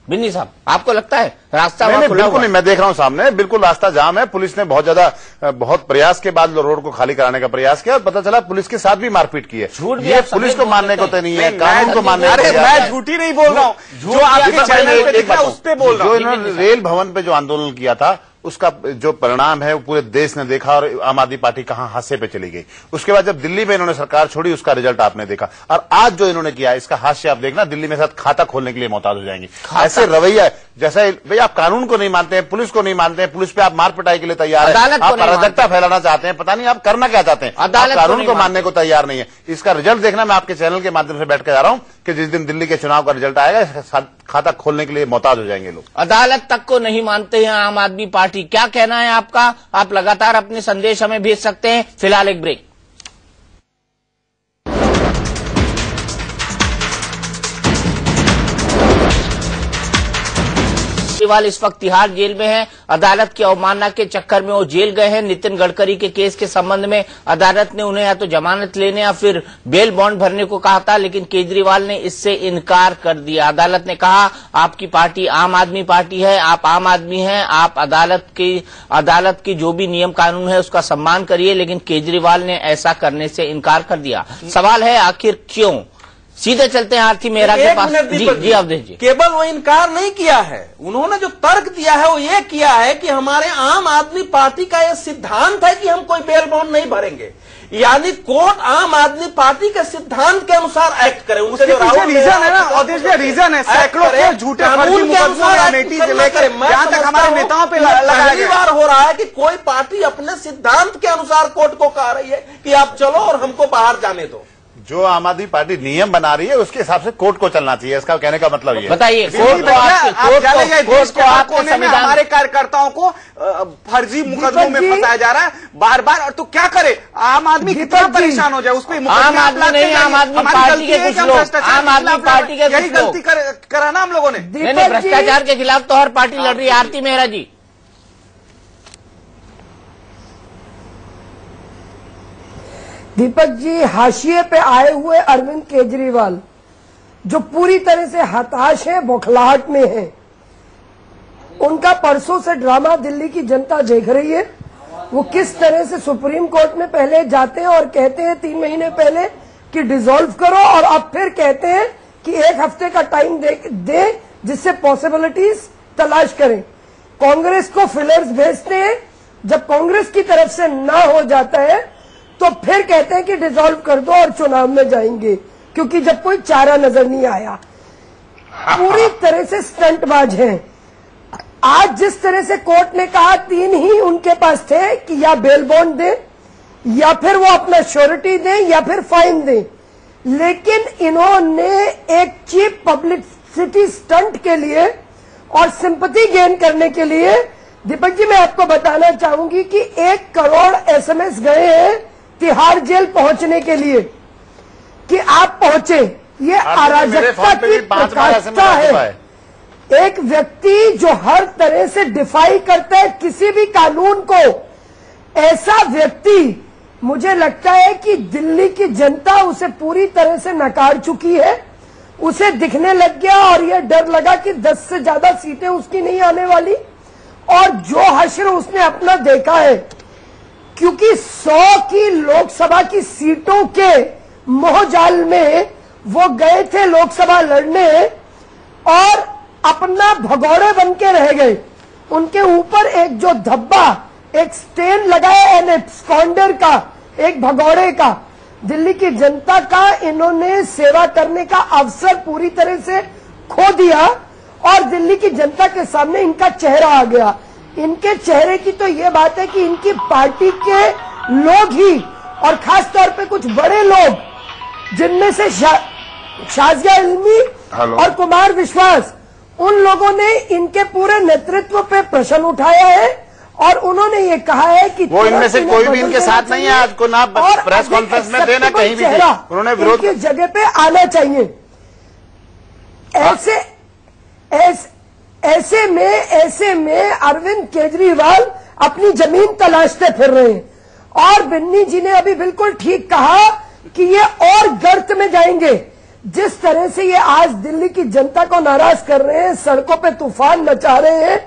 बिन्नी साहब, आपको लगता है रास्ता बिल्कुल नहीं, मैं देख रहा हूं सामने बिल्कुल रास्ता जाम है। पुलिस ने बहुत प्रयास के बाद रोड को खाली कराने का प्रयास किया और पता चला पुलिस के साथ भी मारपीट की है। ये पुलिस को मानने को तो नहीं है, कानून को मानने को। मैं झूठी नहीं बोल रहा हूँ, जो आपके चैनल पे दिख रहा है उस पे बोल रहा हूँ। जो इन्होंने रेल भवन पे जो आंदोलन किया था उसका जो परिणाम है वो पूरे देश ने देखा और आम आदमी पार्टी कहां हादसे पे चली गई। उसके बाद जब दिल्ली में इन्होंने सरकार छोड़ी उसका रिजल्ट आपने देखा और आज जो इन्होंने किया इसका हास्य आप देखना, दिल्ली में साथ खाता खोलने के लिए मोहताज हो जाएंगे। ऐसे रवैया जैसे भाई आप कानून को नहीं मानते हैं, पुलिस को नहीं मानते हैं, पुलिस पे आप मार पिटाई के लिए तैयार है, आप अराजकता फैलाना चाहते हैं, पता नहीं आप करना क्या चाहते हैं, कानून को मानने को तैयार नहीं है। इसका रिजल्ट देखना मैं आपके चैनल के माध्यम से बैठ कर जा रहा हूं कि जिस दिन दिल्ली के चुनाव का रिजल्ट आएगा खाता खोलने के लिए मोहताज हो जाएंगे लोग। अदालत तक को नहीं मानते हैं आम आदमी पार्टी। क्या कहना है आपका? आप लगातार अपने संदेश हमें भेज सकते हैं। फिलहाल एक ब्रेक। केजरीवाल इस वक्त तिहाड़ जेल में हैं। अदालत की अवमानना के चक्कर में वो जेल गए हैं। नितिन गडकरी के केस के संबंध में अदालत ने उन्हें या तो जमानत लेने या फिर बेल बॉन्ड भरने को कहा था, लेकिन केजरीवाल ने इससे इनकार कर दिया। अदालत ने कहा आपकी पार्टी आम आदमी पार्टी है, आप आम आदमी हैं, आप अदालत की जो भी नियम कानून है उसका सम्मान करिए, लेकिन केजरीवाल ने ऐसा करने से इनकार कर दिया। सवाल है आखिर क्यों? सीधे चलते हैं आरती मेहरा के पास। जी आप दीजिए। केवल वो इनकार नहीं किया है, उन्होंने जो तर्क दिया है वो ये किया है कि हमारे आम आदमी पार्टी का ये सिद्धांत है कि हम कोई बेल बॉन्ड नहीं भरेंगे, यानी कोर्ट आम आदमी पार्टी के सिद्धांत के अनुसार एक्ट करे। उसके जो रीजन है ना, और रीजन है सैकड़ों के झूठे फर्जी मुकदमों अमेठी से लेकर यहाँ तक हमारे नेताओं पे लगाया गया। बार हो रहा है कि कोई पार्टी अपने सिद्धांत के अनुसार कोर्ट को कह रही है कि आप चलो और हमको बाहर जाने दो। जो आम आदमी पार्टी नियम बना रही है उसके हिसाब से कोर्ट को चलना चाहिए, इसका कहने का मतलब ये। बताइए हमारे कार्यकर्ताओं को फर्जी मुकदमों में फंसाया जा रहा है बार बार, और तो क्या करे आम आदमी कितना परेशान हो जाए उस पर। आम आदमी नहीं, आम आदमी पार्टी के कुछ लोग, आम आदमी पार्टी के यही गलती करा ना हम लोगों ने। भ्रष्टाचार के खिलाफ तो हर पार्टी लड़ रही है। आरती मेहरा जी। दीपक जी, हाशिए पे आए हुए अरविंद केजरीवाल जो पूरी तरह से हताश है, बौखलाहट में है, उनका परसों से ड्रामा दिल्ली की जनता देख रही है। वो किस तरह से सुप्रीम कोर्ट में पहले जाते हैं और कहते हैं 3 महीने पहले कि डिसॉल्व करो, और अब फिर कहते हैं कि 1 हफ्ते का टाइम दे जिससे पॉसिबिलिटीज तलाश करें। कांग्रेस को फिलर्स भेजते हैं, जब कांग्रेस की तरफ से ना हो जाता है तो फिर कहते हैं कि डिसॉल्व कर दो और चुनाव में जाएंगे, क्योंकि जब कोई चारा नजर नहीं आया। पूरी तरह से स्टंटबाज हैं। आज जिस तरह से कोर्ट ने कहा 3 ही उनके पास थे कि या बेल बॉन्ड दें या फिर वो अपना श्योरिटी दें या फिर फाइन दें, लेकिन इन्होंने एक चीप पब्लिसिटी स्टंट के लिए और सिंपैथी गेन करने के लिए, दीपक जी मैं आपको बताना चाहूंगी कि 1 करोड़ SMS गए हैं तिहाड़ जेल पहुंचने के लिए कि आप पहुंचे। ये अराजकता की प्रकाशता है। एक व्यक्ति जो हर तरह से डिफाई करता है किसी भी कानून को, ऐसा व्यक्ति मुझे लगता है कि दिल्ली की जनता उसे पूरी तरह से नकार चुकी है। उसे दिखने लग गया और यह डर लगा कि 10 से ज्यादा सीटें उसकी नहीं आने वाली। और जो हश्र उसने अपना देखा है, क्योंकि 100 की लोकसभा की सीटों के मोहजाल में वो गए थे लोकसभा लड़ने और अपना भगोड़े बन के रह गए। उनके ऊपर एक जो धब्बा, एक स्टेन लगाया एन एब्सकॉन्डर का, एक भगोड़े का। दिल्ली की जनता का इन्होंने सेवा करने का अवसर पूरी तरह से खो दिया और दिल्ली की जनता के सामने इनका चेहरा आ गया। इनके चेहरे की तो ये बात है कि इनकी पार्टी के लोग ही, और खास तौर पे कुछ बड़े लोग जिनमें से शाजिया इल्मी और कुमार विश्वास, उन लोगों ने इनके पूरे नेतृत्व पे प्रश्न उठाया है और उन्होंने ये कहा है कि वो इनमें से कोई भी इनके साथ नहीं है। आज को ना प्रेस कॉन्फ्रेंस में देना कहीं भी उन्होंने विरोध की जगह पे आना चाहिए। ऐसे में अरविंद केजरीवाल अपनी जमीन तलाशते फिर रहे हैं। और बिन्नी जी ने अभी बिल्कुल ठीक कहा कि ये और गर्त में जाएंगे। जिस तरह से ये आज दिल्ली की जनता को नाराज कर रहे हैं, सड़कों पे तूफान मचा रहे हैं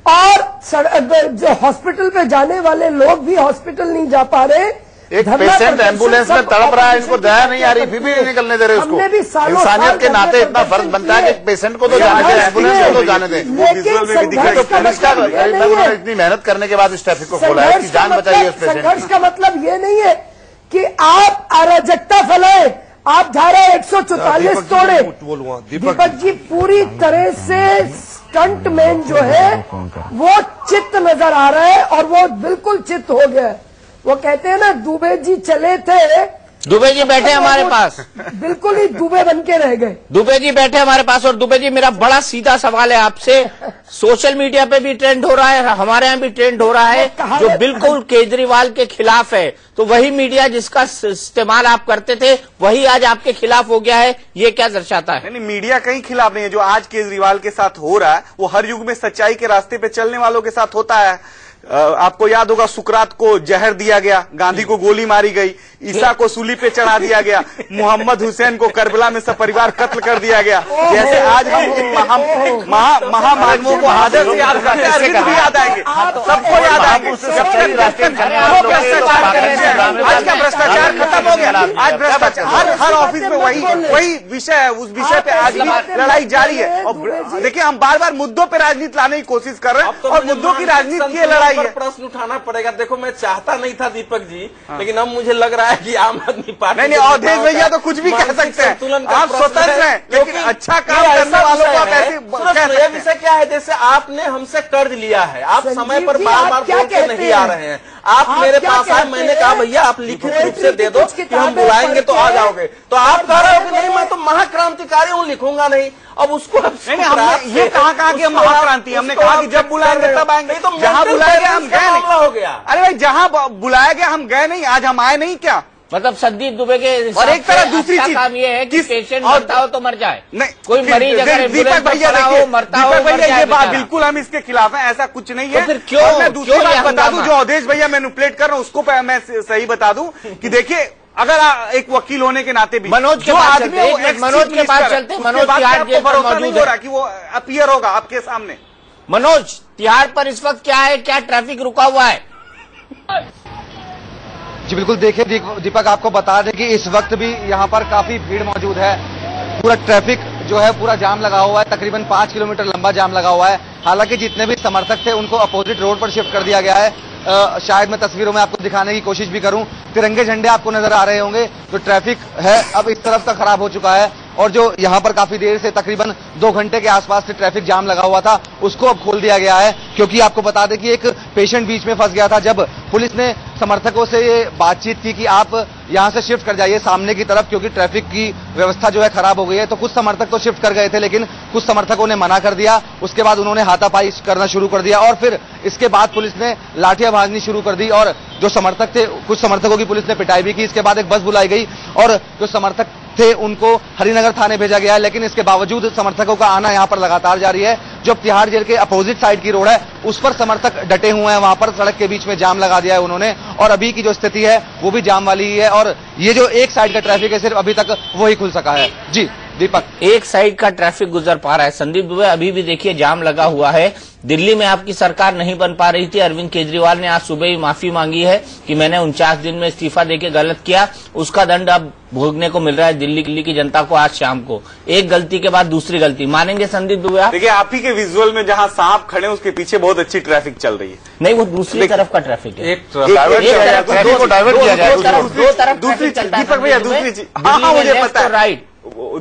और जो हॉस्पिटल पे जाने वाले लोग भी हॉस्पिटल नहीं जा पा रहे। एक पेशेंट एम्बुलेंस में तड़प रहा है, इनको दया नहीं आ रही, फिर भी नहीं निकलने दे रहे उसको। इंसानियत के नाते इतना फर्ज बनता है कि पेशेंट को तो जाने दें, एम्बुलेंस को तो जाने दें। तो पुलिस का इतनी मेहनत करने के बाद इस ट्रैफिक को खोला है कि जान बचाइए उस पेशेंट। संघर्ष का मतलब ये नहीं है कि आप अराजकता फैलाए, आप धारा 144 तोड़े। दीपक जी पूरी तरह से स्टंटमैन जो है वो चित्त नजर आ रहा है और वो बिल्कुल चित्त हो गया है। वो कहते हैं ना, दुबे जी चले थे, दुबे जी बैठे हमारे पास, बिल्कुल ही दुबे बन के रह गए। दुबे जी बैठे हमारे पास। और दुबे जी मेरा बड़ा सीधा सवाल है आपसे, सोशल मीडिया पे भी ट्रेंड हो रहा है, हमारे यहाँ भी ट्रेंड हो रहा है, जो बिल्कुल केजरीवाल के खिलाफ है, तो वही मीडिया जिसका इस्तेमाल आप करते थे वही आज आपके खिलाफ हो गया है, ये क्या दर्शाता है? नहीं, मीडिया कहीं खिलाफ नहीं है। जो आज केजरीवाल के साथ हो रहा है वो हर युग में सच्चाई के रास्ते पे चलने वालों के साथ होता है। आपको याद होगा सुकरात को जहर दिया गया, गांधी को गोली मारी गई, ईसा को सूली पे चढ़ा दिया गया, मोहम्मद हुसैन को करबला में सपरिवार कत्ल कर दिया गया। जैसे आज हम इन महामानवों को आदर से याद करते हैं, अरविंद भी याद आएंगे, सबको याद आएंगे। आज का भ्रष्टाचार खत्म हो गया। आज भ्रष्टाचार हर ऑफिस में वही विषय है, उस विषय पे आज भी लड़ाई जारी है। और देखिए हम बार बार मुद्दों पे राजनीति लाने की कोशिश कर रहे हैं और मुद्दों की राजनीति की लड़ाई है। प्रश्न उठाना पड़ेगा। देखो मैं चाहता नहीं था दीपक जी, लेकिन अब मुझे लग रहा है कि आम आदमी पार्टी नहीं अवधेश भैया तो कुछ भी कह सकते हैं, आप स्वतंत्र हैं, लेकिन अच्छा काम करने वालों को आप ऐसे। यह विषय क्या है, जैसे आपने हमसे कर्ज लिया है, आप समय पर बार बार बोल के नहीं आ रहे हैं, आप मेरे पास आए, मैंने कहा भैया आप लिखित रूप से दे दो कि हम बुलाएंगे तो आ जाओगे, तो आप कह रहे हो कि नहीं मैं तो महाक्रांतिकारी हूँ, लिखूंगा नहीं। अब उसको नहीं हमने ये कहा कि हम महाक्रांति, हमने कहा कि जब बुलाएंगे तब आएंगे, जहां बुलाया गया हम गए नहीं। हो गया, अरे भाई जहां बुलाया गया हम गए नहीं, आज हम आए नहीं क्या? मतलब संदीप दुबे के और एक तरह दूसरी चीज काम ये है कि पेशेंट मरता हो तो मर जाए, नहीं कोई मरीज अगर दीपक भैया देखिए, दीपक भैया ये बात बिल्कुल हम इसके खिलाफ हैं, ऐसा कुछ नहीं है। फिर क्यों मैं दूसरी बात बता दूं, जो अवधेश भैया मैनिपुलेट कर रहा हूं उसको मैं सही बता दूं कि देखिए अगर एक वकील होने के नाते भी मनोज के पास चलते हैं, मनोज के पास चलते हैं, मनोज तिहाड़ जेल पर मौजूद है कि वो अपीयर होगा आपके सामने। मनोज तिहाड़ पर इस वक्त क्या है, क्या ट्रैफिक रुका हुआ है? जी बिल्कुल, देखिए दीपक आपको बता दें कि इस वक्त भी यहाँ पर काफी भीड़ मौजूद है। पूरा ट्रैफिक जो है पूरा जाम लगा हुआ है, तकरीबन 5 किलोमीटर लंबा जाम लगा हुआ है। हालांकि जितने भी समर्थक थे उनको अपोजिट रोड पर शिफ्ट कर दिया गया है। शायद मैं तस्वीरों में आपको दिखाने की कोशिश भी करूं, तिरंगे झंडे आपको नजर आ रहे होंगे। जो ट्रैफिक है अब इस तरफ का खराब हो चुका है और जो यहाँ पर काफी देर से तकरीबन 2 घंटे के आसपास से ट्रैफिक जाम लगा हुआ था उसको अब खोल दिया गया है, क्योंकि आपको बता दें कि एक पेशेंट बीच में फंस गया था। जब पुलिस ने समर्थकों से ये बातचीत की कि आप यहां से शिफ्ट कर जाइए सामने की तरफ, क्योंकि ट्रैफिक की व्यवस्था जो है खराब हो गई है, तो कुछ समर्थक तो शिफ्ट कर गए थे, लेकिन कुछ समर्थकों ने मना कर दिया। उसके बाद उन्होंने हाथापाई करना शुरू कर दिया और फिर इसके बाद पुलिस ने लाठियां भाजनी शुरू कर दी और जो समर्थक थे, कुछ समर्थकों की पुलिस ने पिटाई भी की। इसके बाद एक बस बुलाई गई और जो समर्थक थे उनको हरिनगर थाने भेजा गया है, लेकिन इसके बावजूद समर्थकों का आना यहां पर लगातार जारी है। जो तिहाड़ जेल के अपोजिट साइड की रोड है उस पर समर्थक डटे हुए हैं, वहां पर सड़क के बीच में जाम लगा दिया है उन्होंने और अभी की जो स्थिति है वो भी जाम वाली ही है और ये जो एक साइड का ट्रैफिक है सिर्फ अभी तक वही खुल सका है। जी दीपक, एक साइड का ट्रैफिक गुजर पा रहा है। संदीप दुबे, अभी भी देखिए जाम लगा हुआ है। दिल्ली में आपकी सरकार नहीं बन पा रही थी। अरविंद केजरीवाल ने आज सुबह ही माफी मांगी है कि मैंने 49 दिन में इस्तीफा देके गलत किया, उसका दंड अब भोगने को मिल रहा है दिल्ली की जनता को। आज शाम को एक गलती के बाद दूसरी गलती, मानेंगे संदीप दुबे? देखिए, आप ही के विजुअल में जहां सांप खड़े हैं उसके पीछे बहुत अच्छी ट्रैफिक चल रही है। नहीं, वो दूसरी तरफ का ट्रैफिक है। दूसरी चीज दीपक भैया, दूसरी चीज, हाँ मुझे पता है, राइट,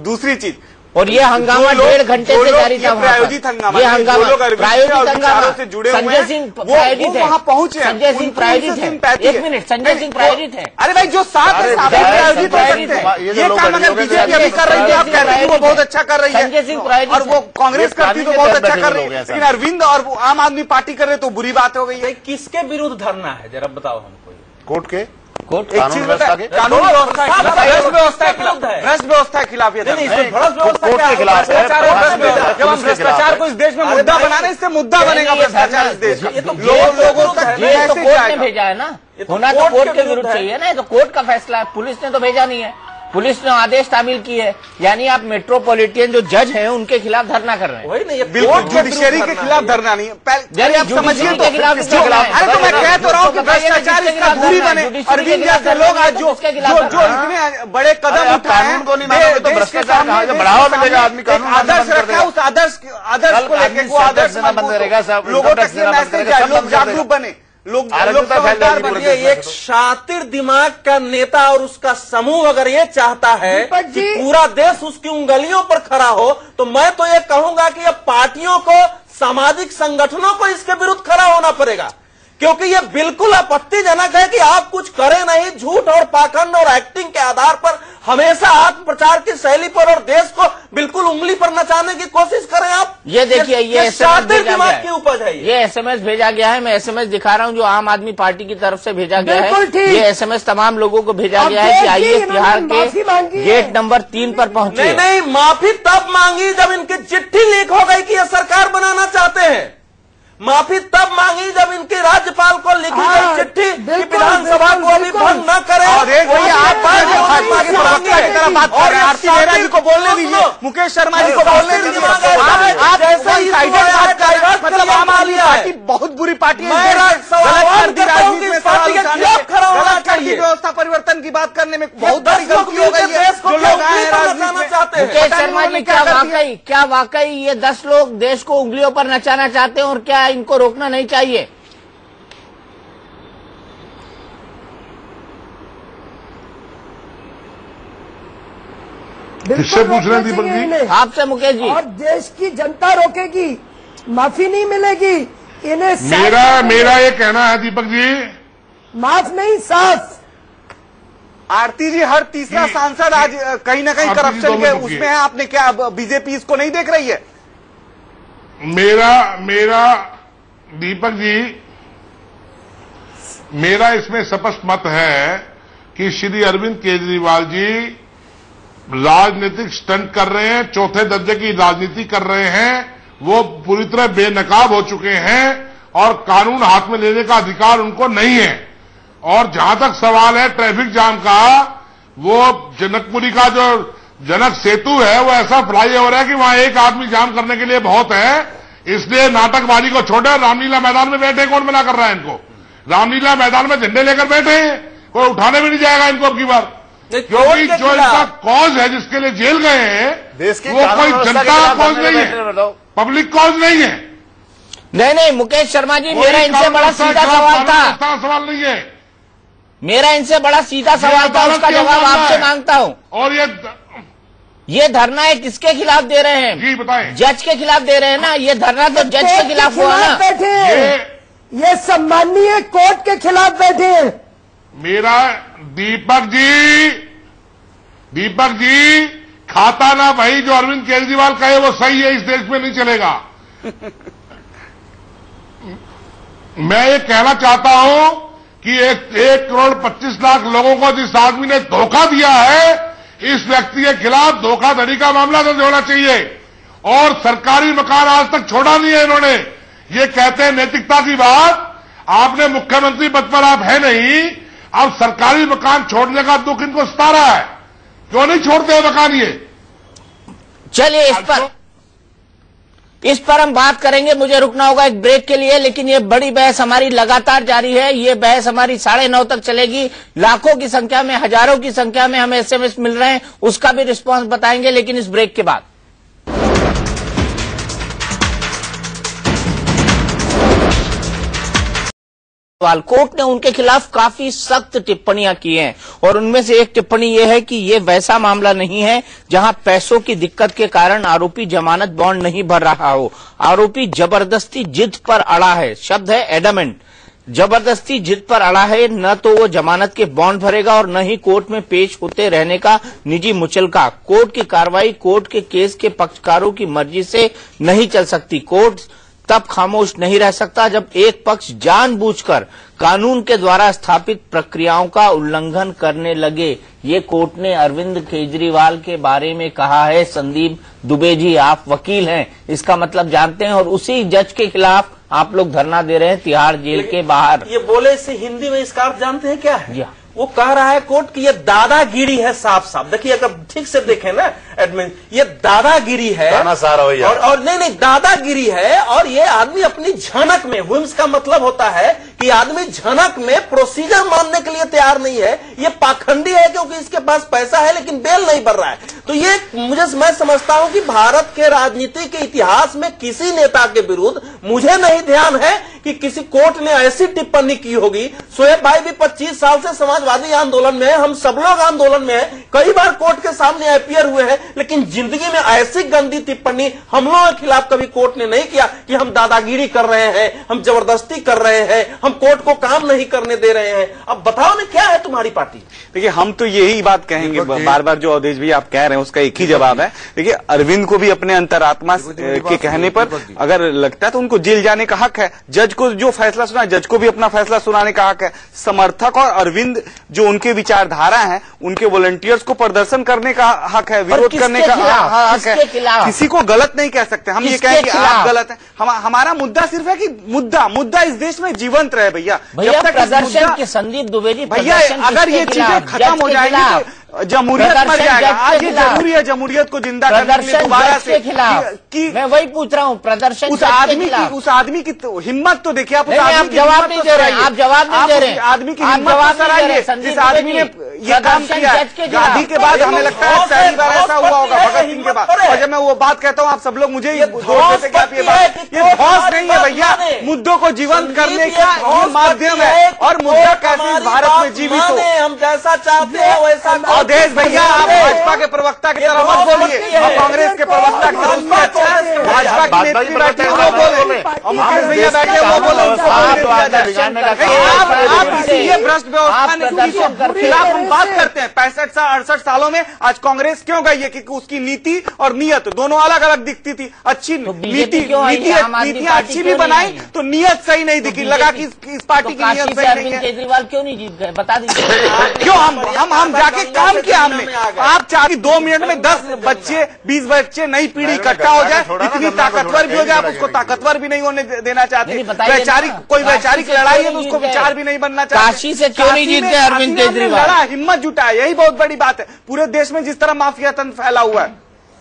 दूसरी चीज। और ये हंगामा 1.5 घंटे से जारी था। प्रायोजित हंगामा, ये हंगामा प्रायोजित हंगामा से जुड़े हुए संजय सिंह प्रायोजित है, वहां पहुंचे, संजय सिंह प्रायोजित है। एक मिनट, संजय सिंह प्रायोजित है। अरे भाई, जो साथ है प्रायोजित हो सकते हैं। ये काम अगर बीजेपी अभी कर रही है, आप कहते हैं वो बहुत अच्छा कर रही है, संजय सिंह प्रायोजित, और वो कांग्रेस करती तो बहुत अच्छा कर रही है, लेकिन अरविंद और आम आदमी पार्टी कर रहे तो बुरी बात हो गई है। किसके विरुद्ध धरना है, जरा बताओ हमको। कोर्ट के एक चीज बताए, कानून व्यवस्था भ्रष्ट व्यवस्था के खिलाफ, कोर्ट के खिलाफ है। जब हम भ्रष्टाचार को इस देश में मुद्दा बना रहे, इससे मुद्दा बनेगा भ्रष्टाचार इस देश में। लोगों तक ये तो कोर्ट ने भेजा है ना, होना तो कोर्ट के विरुद्ध चाहिए ना, ये तो कोर्ट का फैसला है, पुलिस ने तो भेजा नहीं है। पुलिस ने आदेश तामील की है, यानी आप मेट्रोपॉलिटन जो जज हैं उनके खिलाफ धरना कर रहे हैं। वही नहीं, बिल्कुल जुडिशरी के खिलाफ धरना नहीं है। पहले आप समझिए तो, अरे तो मैं कह तो रहा हूँ कि भ्रष्टाचार इसका दूरी बने। अरविंद जैसे लोग आज जो इतने बड़े कदम उठाए हैं, तो भ्रष्टाचार बढ़ावा मिलेगा, आदमी कानून आदर्श रखा है, उस आदर्श को लेकर वो आदर्श लोगों तक ये मैसेज जाए, लोग जागरूक बने, लोग समझदार बनिए। एक शातिर दिमाग का नेता और उसका समूह अगर ये चाहता है कि पूरा देश उसकी उंगलियों पर खड़ा हो, तो मैं तो ये कहूंगा कि अब पार्टियों को, सामाजिक संगठनों को इसके विरुद्ध खड़ा होना पड़ेगा, क्योंकि ये बिल्कुल आपत्तिजनक है कि आप कुछ करें नहीं, झूठ और पाखंड और एक्टिंग के आधार पर हमेशा आत्म प्रचार की शैली पर और देश को बिल्कुल उंगली पर नचाने की कोशिश करें आप। ये देखिए, ये शातिर दिमाग की उपज है। ये एसएमएस भेजा गया है, मैं एसएमएस दिखा रहा हूँ जो आम आदमी पार्टी की तरफ से भेजा गया है। ये एसएमएस तमाम लोगों को भेजा गया है कि आइए तिहाड़ के गेट नंबर 3 पर पहुंचे। नहीं, माफी तब मांगी जब इनकी चिट्ठी लीक हो गई कि ये सरकार बनाना चाहते हैं। माफी तब मांगी जब इनके राज्यपाल को लिखी गई चिट्ठी कि विधानसभा को अभी भंग न करें। और आरती मेहरा जी को बोलने दीजिए, मुकेश शर्मा जी को बोलने दीजिए। आप जैसे ही मतलब आम आदमी पार्टी बहुत बुरी पार्टी है, व्यवस्था परिवर्तन की बात करने में बहुत बड़ी गलती हो गई है। जो लोग आए राजनीति चाहते हैं, मुकेश शर्मा जी, क्या वाकई ये 10 लोग देश को उंगलियों पर नचाना चाहते हैं और क्या इनको रोकना नहीं चाहिए? किससे पूछ रहे हैं दीपक जी? आपसे मुकेश जी। और देश की जनता रोकेगी, माफी नहीं मिलेगी इन्हें। मेरा ये कहना है दीपक जी, माफ नहीं साफ। आरती जी, हर तीसरा सांसद आज कहीं ना कहीं करप्शन के उसमें है, आपने क्या बीजेपी इसको नहीं देख रही है? मेरा दीपक जी, मेरा इसमें स्पष्ट मत है कि श्री अरविंद केजरीवाल जी राजनीतिक स्टंट कर रहे हैं, चौथे दर्जे की राजनीति कर रहे हैं। वो पूरी तरह बेनकाब हो चुके हैं और कानून हाथ में लेने का अधिकार उनको नहीं है। और जहां तक सवाल है ट्रैफिक जाम का, वो जनकपुरी का जो जनक सेतु है वो ऐसा फ्लाईओवर है कि वहां एक आदमी जाम करने के लिए बहुत है। इसलिए नाटकबाजी को छोड़े, रामलीला मैदान में बैठे, कौन मना कर रहा है इनको? रामलीला मैदान में झंडे लेकर बैठे हैं, कोई उठाने भी नहीं जाएगा इनको अब की बार, क्योंकि जो इनका कॉज है जिसके लिए जेल गए हैं वो कोई जनता का कॉज नहीं है, पब्लिक कॉज नहीं है। नहीं मुकेश शर्मा जी, मेरा इनसे बड़ा सीधा सवाल था। सवाल नहीं है मेरा, इनसे बड़ा सीधा सवाल था, उसका जवाब आपसे मांगता हूं। और ये धरना है किसके खिलाफ दे रहे हैं? जी बताएं। जज के खिलाफ दे रहे हैं ना? ये धरना तो जज के खिलाफ हुआ ना? ये सम्मानीय कोर्ट के खिलाफ बैठे हैं। मेरा दीपक जी खाता ना भाई, जो अरविंद केजरीवाल कहे वो सही है, इस देश में नहीं चलेगा। मैं ये कहना चाहता हूं कि 1,25,00,000 लोगों को जिस आदमी ने धोखा दिया है, इस व्यक्ति के खिलाफ धोखाधड़ी का मामला दर्ज होना चाहिए। और सरकारी मकान आज तक छोड़ा नहीं है इन्होंने। ये कहते हैं नैतिकता की बात, आपने मुख्यमंत्री पद पर आप है नहीं, अब सरकारी मकान छोड़ने का दुख इनको सता रहा है। क्यों नहीं छोड़ते मकान ये? चलिए इस पर हम बात करेंगे। मुझे रुकना होगा एक ब्रेक के लिए, लेकिन ये बड़ी बहस हमारी लगातार जारी है। ये बहस हमारी 9:30 तक चलेगी। लाखों की संख्या में, हजारों की संख्या में हमें SMS मिल रहे हैं, उसका भी रिस्पांस बताएंगे, लेकिन इस ब्रेक के बाद। कोर्ट ने उनके खिलाफ काफी सख्त टिप्पणियां की हैं और उनमें से एक टिप्पणी यह है कि ये वैसा मामला नहीं है जहां पैसों की दिक्कत के कारण आरोपी जमानत बॉन्ड नहीं भर रहा हो। आरोपी जबरदस्ती जिद पर अड़ा है, शब्द है एडमेंट। जबरदस्ती जिद पर अड़ा है, न तो वो जमानत के बॉन्ड भरेगा और न ही कोर्ट में पेश होते रहने का निजी मुचलका। कोर्ट की कार्रवाई कोर्ट के केस के पक्षकारों की मर्जी से नहीं चल सकती। कोर्ट तब खामोश नहीं रह सकता जब एक पक्ष जानबूझकर कानून के द्वारा स्थापित प्रक्रियाओं का उल्लंघन करने लगे। ये कोर्ट ने अरविंद केजरीवाल के बारे में कहा है। संदीप दुबे जी, आप वकील हैं, इसका मतलब जानते हैं, और उसी जज के खिलाफ आप लोग धरना दे रहे हैं तिहाड़ जेल के बाहर। ये बोले इसे हिंदी में इसका अर्थ जानते हैं क्या है? वो कह रहा है कोर्ट की ये दादागिरी है। साफ साफ देखिए, अगर ठीक से देखें ना एडमिन, ये दादागिरी है और नहीं दादागिरी है। और ये आदमी अपनी झनक में, व्हिम्स का मतलब होता है कि आदमी झनक में प्रोसीजर मानने के लिए तैयार नहीं है। ये पाखंडी है क्योंकि इसके पास पैसा है लेकिन बेल नहीं भर रहा है। तो ये मैं समझता हूं कि भारत के राजनीति के इतिहास में किसी नेता के विरुद्ध मुझे नहीं ध्यान है कि किसी कोर्ट ने ऐसी टिप्पणी की होगी। शोएब भाई भी 25 साल से समाजवादी आंदोलन में है, हम सब लोग आंदोलन में हैं, कई बार कोर्ट के सामने अपीयर हुए हैं, लेकिन जिंदगी में ऐसी गंदी टिप्पणी हम लोगों के खिलाफ कभी कोर्ट ने नहीं किया कि हम दादागिरी कर रहे हैं, हम जबरदस्ती कर रहे हैं, हम कोर्ट को काम नहीं करने दे रहे हैं। अब बताओ ना क्या है तुम्हारी पार्टी? देखिए, हम तो यही बात कहेंगे, बार बार जो अवधेश भाई आप कह रहे हैं उसका एक ही जवाब है। देखिए, अरविंद को भी अपने अंतरात्मा के कहने पर अगर लगता है तो उनको जेल जाने का हक है। जज को जो फैसला सुना, जज को भी अपना फैसला सुनाने का हक है। समर्थक और अरविंद जो उनके विचारधारा है, उनके वॉलंटियर्स को प्रदर्शन करने का हक है, विरोध करने का हक है। किसी को गलत नहीं कह सकते। हम ये कहें कि आप गलत हैं। हमारा मुद्दा सिर्फ है कि मुद्दा इस देश में जीवंत रहे। भैया जब तक प्रदर्शन के संदीप दुबे जी, भैया अगर ये चीजें खत्म हो जाएंगी तो जमहूरियत मर जाएगा। आज ये जरूरी है जमहूरियत को जिंदा करने के लिए दोबारा से कि मैं वही पूछ रहा हूँ, प्रदर्शन उस आदमी की तो हिम्मत तो देखिए। आप जवाब नहीं दे रहे, आप जवाब नहीं दे रहे। आदमी की हिम्मत सराहिए। जिस आदमी ने ये काम किया गांधी के बाद, हमें लगता है पहली बार ऐसा हुआ होगा भगत सिंह के बाद। और जब मैं वो बात कहता हूँ आप सब लोग मुझे दोष देते कि आप ये धौंस नहीं है भैया, मुद्दों को जीवंत करने का ये माध्यम है। और मुद्दा कैसे भारत में जीवित हो, हम जैसा चाहते हैं वैसा। अवधेश भैया, आप भाजपा के प्रवक्ता की तरह मत बोलिए, आप कांग्रेस के प्रवक्ता की तरफ से अच्छा है। भाजपा के नेत्री बैठे वो बोले और मुकेश भैया बैठे वो बोले। आप इसीलिए भ्रष्ट व्यवस्था के खिलाफ हम बात करते हैं। 65-68 सालों में आज कांग्रेस क्यों गई है? क्योंकि उसकी नीति और नीयत दोनों अलग अलग दिखती थी। अच्छी नीतियां अच्छी भी बनाई तो नीयत सही नहीं दिखी। लगा कि इस पार्टी की नीयत सही नहीं है। केजरीवाल क्यों नहीं जीत गए, बता दीजिए क्यों? हम जाके काम किया हमने। आप चाहते 2 मिनट में 10 बच्चे 20 बच्चे नई पीढ़ी इकट्ठा हो जाए, इतनी ताकतवर भी हो जाए, आप उसको ताकतवर भी नहीं होने देना चाहते। कोई वैचारिक लड़ाई है तो उसको विचार भी नहीं बनना चाहते। काशी से क्यों नहीं जीत गए अरविंद केजरीवाल? हिम्मत जुटा, यही बहुत बड़ी बात है। पूरे देश में जिस तरह माफिया तंत्र फैला हुआ है,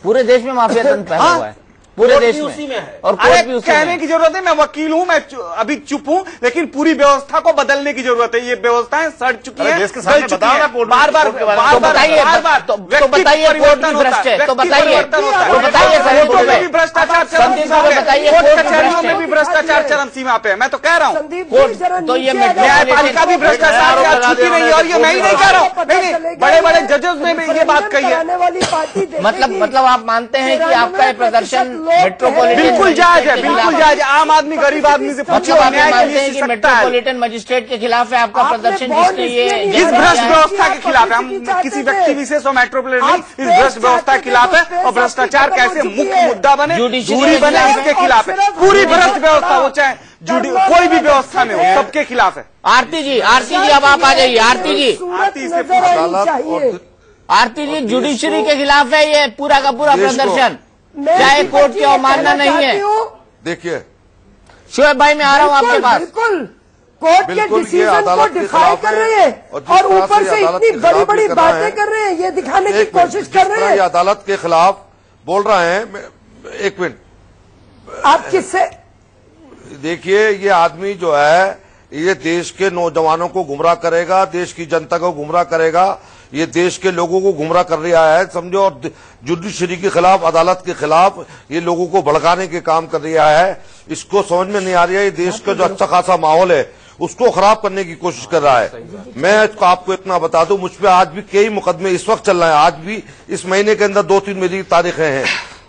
पूरे देश में माफिया तंत्र फैला हुआ है, पूरे देश में उसी में है। और कहने की जरूरत है, मैं वकील हूं, मैं अभी चुप हूं, लेकिन पूरी व्यवस्था को बदलने की जरूरत है। ये व्यवस्थाएं सड़ चुकी है, गल चुकी है। बार बार बताइए कोर्ट भी भ्रष्ट है, तो बताइए भी भ्रष्टाचार कोर्ट कचहरियों में भी भ्रष्टाचार चरम सीमा पे है। मैं तो कह रहा हूँ तो ये न्यायपालिका भी भ्रष्टाचार से आज छूटी नहीं है। और ये मैं ही नहीं कह रहा हूँ, नहीं बड़े बड़े जजेस ने भी ये बात कही है। मतलब आप मानते हैं कि आपका ये प्रदर्शन बिल्कुल जायज है, बिल्कुल जायज। आम आदमी गरीब आदमी से पूछो, न्याय के लिए सकता है। मेट्रोपॉलिटन मजिस्ट्रेट के खिलाफ है आपका प्रदर्शन, जिसने ये इस भ्रष्ट व्यवस्था के खिलाफ है। हम किसी व्यक्ति विशेष और मेट्रोपॉलिटन नहीं, इस भ्रष्ट व्यवस्था के खिलाफ है। और भ्रष्टाचार कैसे मुख्य मुद्दा बने, दूरी बने, इसके खिलाफ है। पूरी भ्रष्ट व्यवस्था हो, चाहे कोई भी व्यवस्था में हो, सबके खिलाफ है। आरती जी अब आप आ जाइए। आरती जी जुडिशरी के खिलाफ है ये पूरा का पूरा प्रदर्शन, चाहे कोर्ट की अवमानना नहीं है। देखिए शोएब भाई, मैं आ रहा हूँ आपके पास। बिल्कुल कोर्ट के डिसीजन को डिफाई कर रहे हैं और ऊपर से इतनी बड़ी बड़ी बातें कर रहे हैं, ये दिखाने की कोशिश कर रहे हैं अदालत के खिलाफ बोल रहे हैं। एक मिनट, आप किससे? देखिए, ये आदमी जो है ये देश के नौजवानों को गुमराह करेगा, देश की जनता को गुमराह करेगा, ये देश के लोगों को गुमराह कर रहा है, समझो। और जुडिशरी के खिलाफ, अदालत के खिलाफ ये लोगों को भड़काने के काम कर रहा है। इसको समझ में नहीं आ रही है, ये देश का जो अच्छा खासा माहौल है उसको खराब करने की कोशिश कर रहा है। मैं आपको इतना बता दूं, मुझ पर आज भी कई मुकदमे इस वक्त चल रहे हैं। आज भी इस महीने के अंदर 2-3 मेरी तारीखें हैं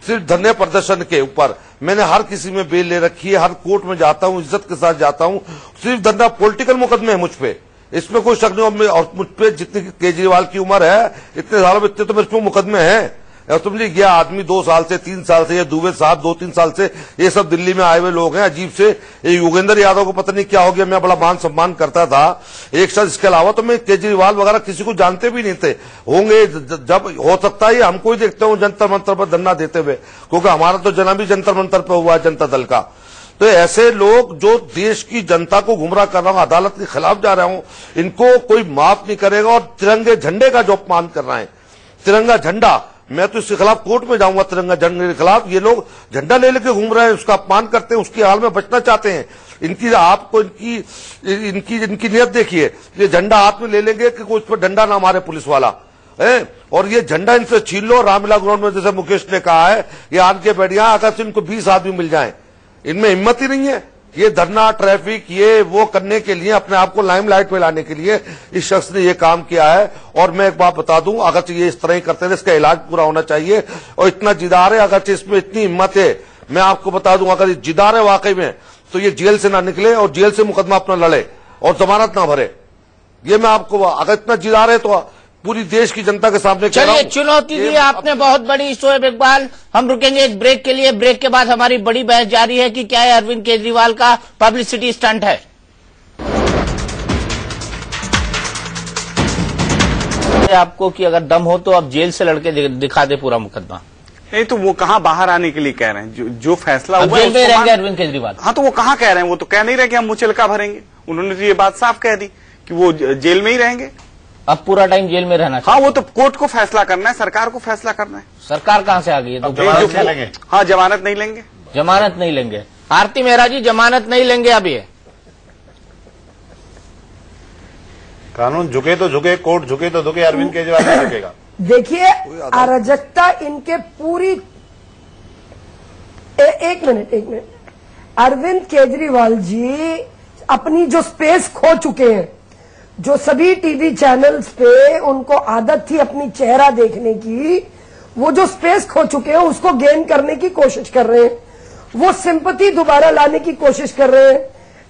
सिर्फ धरने प्रदर्शन के ऊपर। मैंने हर किसी में बेल ले रखी है, हर कोर्ट में जाता हूं, इज्जत के साथ जाता हूं। सिर्फ धरना पॉलिटिकल मुकदमे है मुझ पे, इसमें कोई शक नहीं। और मुझ पे जितनी केजरीवाल की उम्र है, इतने सालों में इतने तो मेरे पे मुकदमे हैं। समझिए, यह आदमी 2 साल से 3 साल से, ये दुबे साहब 2-3 साल से, ये सब दिल्ली में आए हुए लोग हैं। अजीब से ये योगेंद्र यादव को पता नहीं क्या हो गया, मैं बड़ा मान सम्मान करता था एक साथ। इसके अलावा तो मैं केजरीवाल वगैरह किसी को जानते भी नहीं थे। होंगे जब हो सकता है हमको ही देखते हूँ जंतर मंतर पर धरना देते हुए, क्योंकि हमारा तो जन्म भी जंतर मंतर पर हुआ है, जनता दल का। तो ऐसे लोग जो देश की जनता को गुमराह कर रहा हूं, अदालत के खिलाफ जा रहा हूं, इनको कोई माफ नहीं करेगा। और तिरंगे झंडे का जो अपमान कर रहे हैं, तिरंगा झंडा, मैं तो इसके खिलाफ कोर्ट में जाऊंगा। तिरंगा झंडे के खिलाफ ये लोग झंडा ले लेके घूम रहे हैं, उसका अपमान करते हैं, उसकी हाल में बचना चाहते हैं। इनकी आपको इनकी नियत देखिए, ये झंडा हाथ में ले लेंगे कि कोई उस पर डंडा ना मारे पुलिस वाला है। और ये झंडा इनसे छीन लो। रामलीला ग्राउंड में जैसे मुकेश ने कहा है, ये आन के बैठ गया, अगर इनको 20 आदमी मिल जाए, इनमें हिम्मत ही नहीं है। ये धरना, ट्रैफिक, ये वो करने के लिए, अपने आप को लाइमलाइट में लाने के लिए इस शख्स ने ये काम किया है। और मैं एक बात बता दूं, अगर ये इस तरह ही करते हैं, इसका इलाज पूरा होना चाहिए। और इतना जिदार है, अगर इसमें इतनी हिम्मत है, मैं आपको बता दूं, अगर जिदार है वाकई में, तो ये जेल से ना निकले और जेल से मुकदमा अपना लड़े और जमानत ना भरे। ये मैं आपको, अगर इतना जिदार है तो पूरी देश की जनता के सामने चलिए, चुनौती दी आपने बहुत बड़ी। शोएब इकबाल, हम रुकेंगे एक ब्रेक के लिए। ब्रेक के बाद हमारी बड़ी बहस जारी है कि क्या है अरविंद केजरीवाल का पब्लिसिटी स्टंट है। आपको कि अगर दम हो तो अब जेल से लड़के दिखा दे पूरा मुकदमा। नहीं तो वो कहाँ बाहर आने के लिए कह रहे हैं, जो फैसला हुआ जेल में रहेंगे अरविंद केजरीवाल। हाँ, तो वो कहाँ कह रहे हैं, वो तो कह नहीं रहे कि हम मुचलका भरेंगे। उन्होंने तो ये बात साफ कह दी कि वो जेल में ही रहेंगे, अब पूरा टाइम जेल में रहना चाहिए। हाँ, वो तो कोर्ट को फैसला करना है, सरकार को फैसला करना है। सरकार कहाँ से आ गई है? तो जमानत नहीं लेंगे। हाँ, जमानत नहीं लेंगे। जमानत नहीं लेंगे। आरती मेहरा जी, जमानत नहीं लेंगे अब ये। कानून झुके तो झुके, कोर्ट झुके तो झुके, अरविंद केजरीवाल नहीं झुकेगा। देखिए, अराजकता इनके पूरी एक मिनट अरविंद केजरीवाल जी अपनी जो स्पेस खो चुके हैं, जो सभी टीवी चैनल्स पे उनको आदत थी अपनी चेहरा देखने की, वो जो स्पेस खो चुके हैं उसको गेन करने की कोशिश कर रहे हैं। वो सिंपैथी दोबारा लाने की कोशिश कर रहे हैं।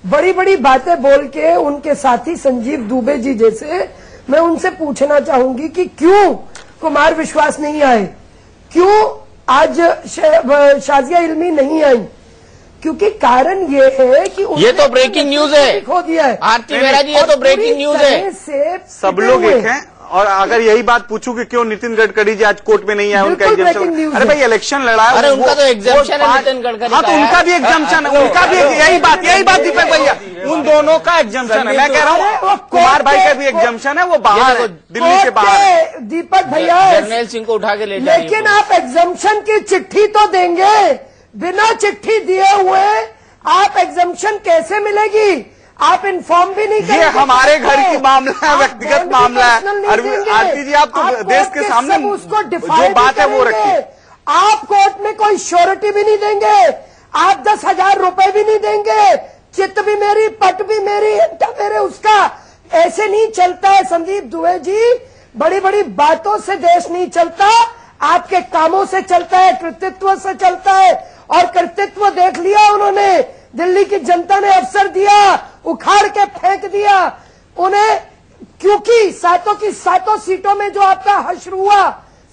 बड़ी बड़ी बातें बोल के उनके साथी संजीव दुबे जी जैसे, मैं उनसे पूछना चाहूंगी कि क्यों कुमार विश्वास नहीं आए, क्यों आज शाजिया इल्मी नहीं आई, क्योंकि कारण ये है कि ये तो ब्रेकिंग न्यूज है, खो दिया है। आरती मेहरा जी, ये तो ब्रेकिंग न्यूज है। सब लोग एक हैं। और अगर यही बात पूछूं कि क्यों नितिन गड़करी जी आज कोर्ट में नहीं आए, उनका एग्जाम्पशन, अरे भाई इलेक्शन लड़ा है, अरे उनका तो एग्जाम्पशन है नितिन गड़करी। हाँ, तो उनका भी एग्जाम्पशन है, उनका भी यही बात दीपक भैया, उन दोनों का एग्जाम्पशन है। मैं कह रहा हूँ कुमार भाई का भी एग्जाम्पशन है, वो बाहर है, दिल्ली से बाहर है। दीपक भैया, जर्नैल सिंह को उठा के ले जाएंगे। लेकिन आप एग्जाम्पशन की चिट्ठी तो देंगे, बिना चिट्ठी दिए हुए आप एग्जाम्पशन कैसे मिलेगी? आप इन्फॉर्म भी नहीं करेंगे। ये हमारे घर की मामला है, व्यक्तिगत मामला है। आरती जी, आप तो देश के सामने उसको जो बात है वो रखिए। आप कोर्ट में कोई श्योरिटी भी नहीं देंगे, आप 10,000 रुपए भी नहीं देंगे। चित्त भी मेरी, पट भी मेरी, मेरे उसका ऐसे नहीं चलता है संदीप दुबे जी। बड़ी बड़ी बातों से देश नहीं चलता, आपके कामों से चलता है, कृतित्व से चलता है। और कर्तृत्व देख लिया उन्होंने। दिल्ली की जनता ने अवसर दिया, उखाड़ के फेंक दिया उन्हें, क्योंकि सातों की सातों सीटों में जो आपका हश्र हुआ,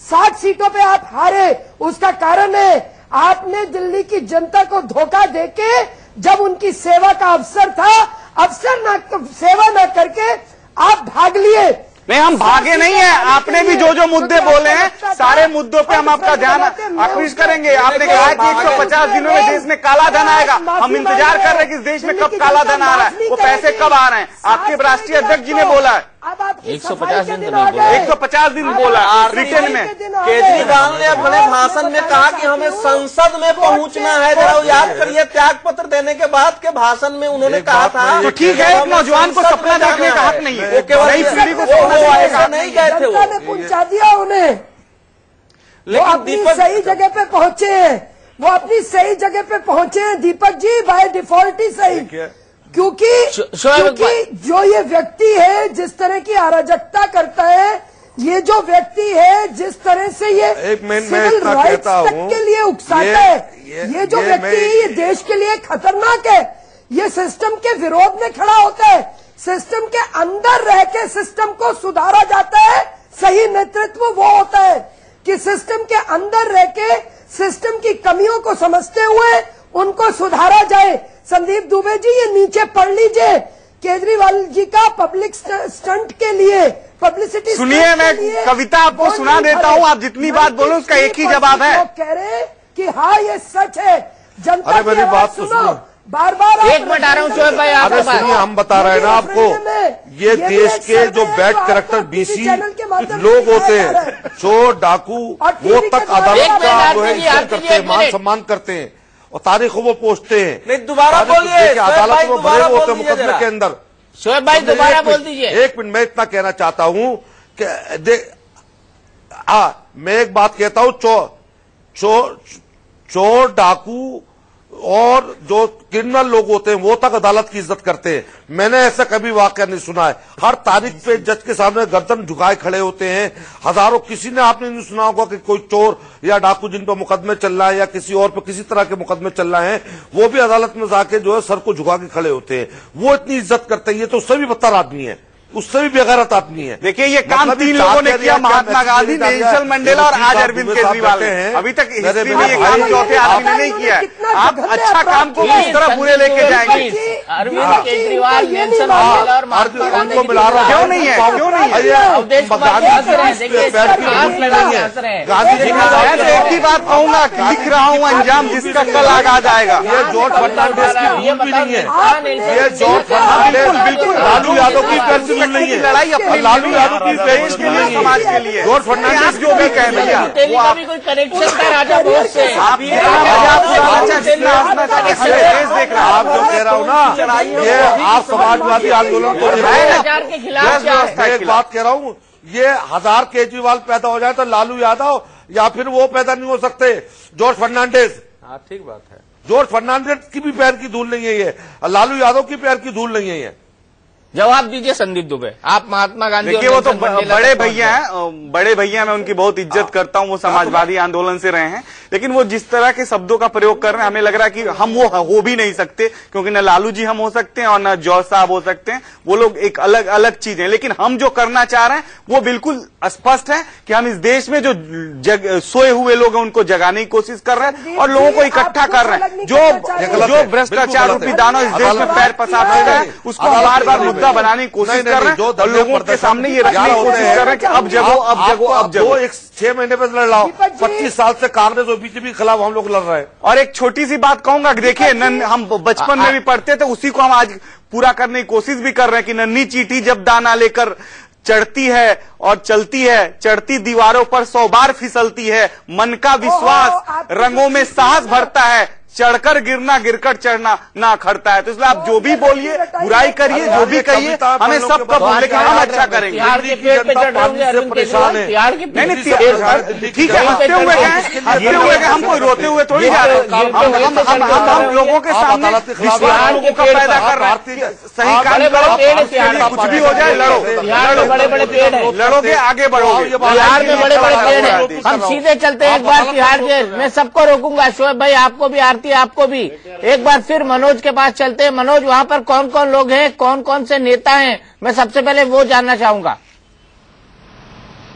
60 सीटों पे आप हारे। उसका कारण है आपने दिल्ली की जनता को धोखा देके, जब उनकी सेवा का अवसर था, सेवा न करके आप भाग लिए। नहीं, हम भागे नहीं है। आपने भी जो मुद्दे बोले हैं, सारे मुद्दों पे हम आपका ध्यान आकृष्ट करेंगे। आपने कहा कि 150 दिनों में देश में काला धन आएगा। हम इंतजार कर रहे हैं कि इस देश में कब काला धन आ रहा है, वो पैसे कब आ रहे हैं। आपके राष्ट्रीय अध्यक्ष जी ने बोला है 150 दिन तो नहीं बोला, 150 दिन बोला रिटर्न में। केजरीवाल ने अपने भाषण में कहा कि हमें संसद में पहुंचना है। जरा याद करिए, त्याग पत्र देने के बाद के भाषण में उन्होंने कहा था। तो ठीक है, एक नौजवान को सपना देखने का हक नहीं है, वो केवल नई पीढ़ी को नहीं गए थे, जनता ने पहुंचा दिया उन्हें। वो अपनी सही जगह पे पहुंचे हैं, वो अपनी सही जगह पे पहुंचे हैं दीपक जी, बाय डिफॉल्ट ही सही। क्योंकि जो ये व्यक्ति है जिस तरह की अराजकता करता है, ये जो व्यक्ति है जिस तरह से ये सिविल राइट्स तक के लिए उकसाता है, ये जो व्यक्ति है ये देश के लिए खतरनाक है। ये सिस्टम के विरोध में खड़ा होता है, सिस्टम के अंदर रह के सिस्टम को सुधारा जाता है। सही नेतृत्व वो होता है कि सिस्टम के अंदर रह के सिस्टम की कमियों को समझते हुए उनको सुधारा जाए। संदीप दुबे जी, ये नीचे पढ़ लीजिए, केजरीवाल जी का पब्लिक स्टंट के लिए, पब्लिसिटी। सुनिए, मैं कविता आपको सुना देता हूँ, आप जितनी बात बोलो उसका एक ही जवाब है। कह रहे कि हाँ ये सच है, जनता की आवाज सुनो। बार-बार एक मिनट आ रहा हूँ शोएब भाई, अरे सुनिए, हम बता रहे हैं ना आपको, ये देश के जो बैड कैरेक्टर बीसी लोग होते हैं, चोर डाकू, वो तक अदालत का इज्जत करते हैं, मान सम्मान करते हैं और तारीखों वो पोस्टते हैं। नहीं, दोबारा बोलिए, अदालत में भरे होते हैं मुकदमे के अंदर। शोएब भाई दोबारा बोल दीजिए। एक मिनट, मैं इतना कहना चाहता हूं कि मैं एक बात कहता हूं, चोर डाकू और जो क्रिमिनल लोग होते हैं वो तक अदालत की इज्जत करते हैं। मैंने ऐसा कभी वाकया नहीं सुना है। हर तारीख पे जज के सामने गर्दन झुकाए खड़े होते हैं हजारों। किसी ने आपने नहीं सुना होगा कि कोई चोर या डाकू जिन पर मुकदमे चल रहा है या किसी और पे किसी तरह के मुकदमे चल रहे हैं, वो भी अदालत में जाके जो है सर को झुका के खड़े होते हैं। वो इतनी इज्जत करते हैं। ये तो उससे भी बदतर आदमी है, उससे भी बेगैरत आदमी है। देखिए, ये काम 3 लोगों ने किया, महात्मा गांधी, नेल्सन मंडेला और आज अरविंद केजरीवाल ने। अभी तक हिस्ट्री में ये काम चौथे आदमी ने नहीं किया है। आप अच्छा काम को किस तरह बुरे लेके जाएंगे? अरविंद केजरीवाल, नेल्सन मंडेला और महात्मा गांधी को मिला रहा, क्यों नहीं है? क्यों नहीं है? गांधी जी मैं एक ही बात कहूंगा, लिख रहा हूँ अंजाम जिसका कल आगा जाएगा। ये जॉर्ज फर्नांडिस की भूल भी नहीं है। ये जॉर्ज फर्नांडिस बिल्कुल लालू यादव की नहीं है। लड़ाई अपनी लालू यादव की देश के लिए, समाज के लिए। जॉर्ज फर्नांडिस जो भी कहें भैया, का भी कोई कनेक्शन था राजा भोज से। आप जो कह रहा हूँ ना, ये आप समाजवादी आंदोलन को भ्रष्टाचार के खिलाफ। मैं एक बात कह रहा हूँ, ये 1000 केजरीवाल पैदा हो जाए तो लालू यादव या फिर वो पैदा नहीं हो सकते, जॉर्ज फर्नांडिस। हाँ, ठीक बात है। जॉर्ज फर्नांडिस की भी पैर की धूल नहीं है ये, लालू यादव की पैर की धूल नहीं है ये। जवाब दीजिए संदीप दुबे, आप महात्मा गांधी। देखिए, वो तो बड़े भैया हैं, बड़े भैया, मैं उनकी बहुत इज्जत करता हूं, वो समाजवादी आंदोलन से रहे हैं। लेकिन वो जिस तरह के शब्दों का प्रयोग कर रहे हैं, हमें लग रहा है कि हम वो हो भी नहीं सकते, क्योंकि न लालू जी हम हो सकते हैं और न जॉर्ज साहब हो सकते हैं। वो लोग एक अलग अलग चीज है। लेकिन हम जो करना चाह रहे हैं वो बिल्कुल स्पष्ट है कि हम इस देश में जो सोए हुए लोग हैं उनको जगाने की कोशिश कर रहे हैं और लोगों को इकट्ठा कर रहे हैं। जो भ्रष्टाचार रूपी दानव इस देश में पैर पसार रहे हैं, उसको बार बार मुद्दा बनाने की कोशिश कर रहे हैं और लोगों के सामने ये रखने की कोशिश कर रहे हैं कि अब जगो, अब जगो, अब जगो। 6 महीने पे लड़ रहा हूँ, 25 साल से कांग्रेस और बीजेपी के खिलाफ हम लोग लड़ रहे हैं। और एक छोटी सी बात कहूंगा, देखिए, हम बचपन में भी पढ़ते थे, उसी को हम आज पूरा करने की कोशिश भी कर रहे हैं कि नन्ही चींटी जब दाना लेकर चढ़ती है और चलती है, चढ़ती दीवारों पर 100 बार फिसलती है, मन का विश्वास रंगों में साहस भरता है, चढ़कर गिरना गिरकर चढ़ना ना अखरता है। तो इसलिए आप जो भी बोलिए, बुराई करिए, जो भी कहिए, हमें सब कब लेकिन हम अच्छा करेंगे। नहीं नहीं, ठीक है, हंसते हुए गए, हम कोई रोते हुए थोड़ी जा रहे हैं। हम लोगों के सामने विश्वास का पैदा कर रहे हैं। सही काम करो, कुछ भी हो जाए, लड़ो, बड़े बड़े पेड़ है, लड़ोगे, आगे बढ़ोगे। बिहार में बड़े बड़े पेड़ है। हम सीधे चलते हैं, एक बार तिहाड़ जेल। मैं सबको रोकूंगा, शोएब भाई आपको भी, आरती आपको भी। एक बार फिर मनोज के पास चलते हैं। मनोज, वहाँ पर कौन कौन लोग हैं, कौन कौन से नेता हैं, मैं सबसे पहले वो जानना चाहूंगा।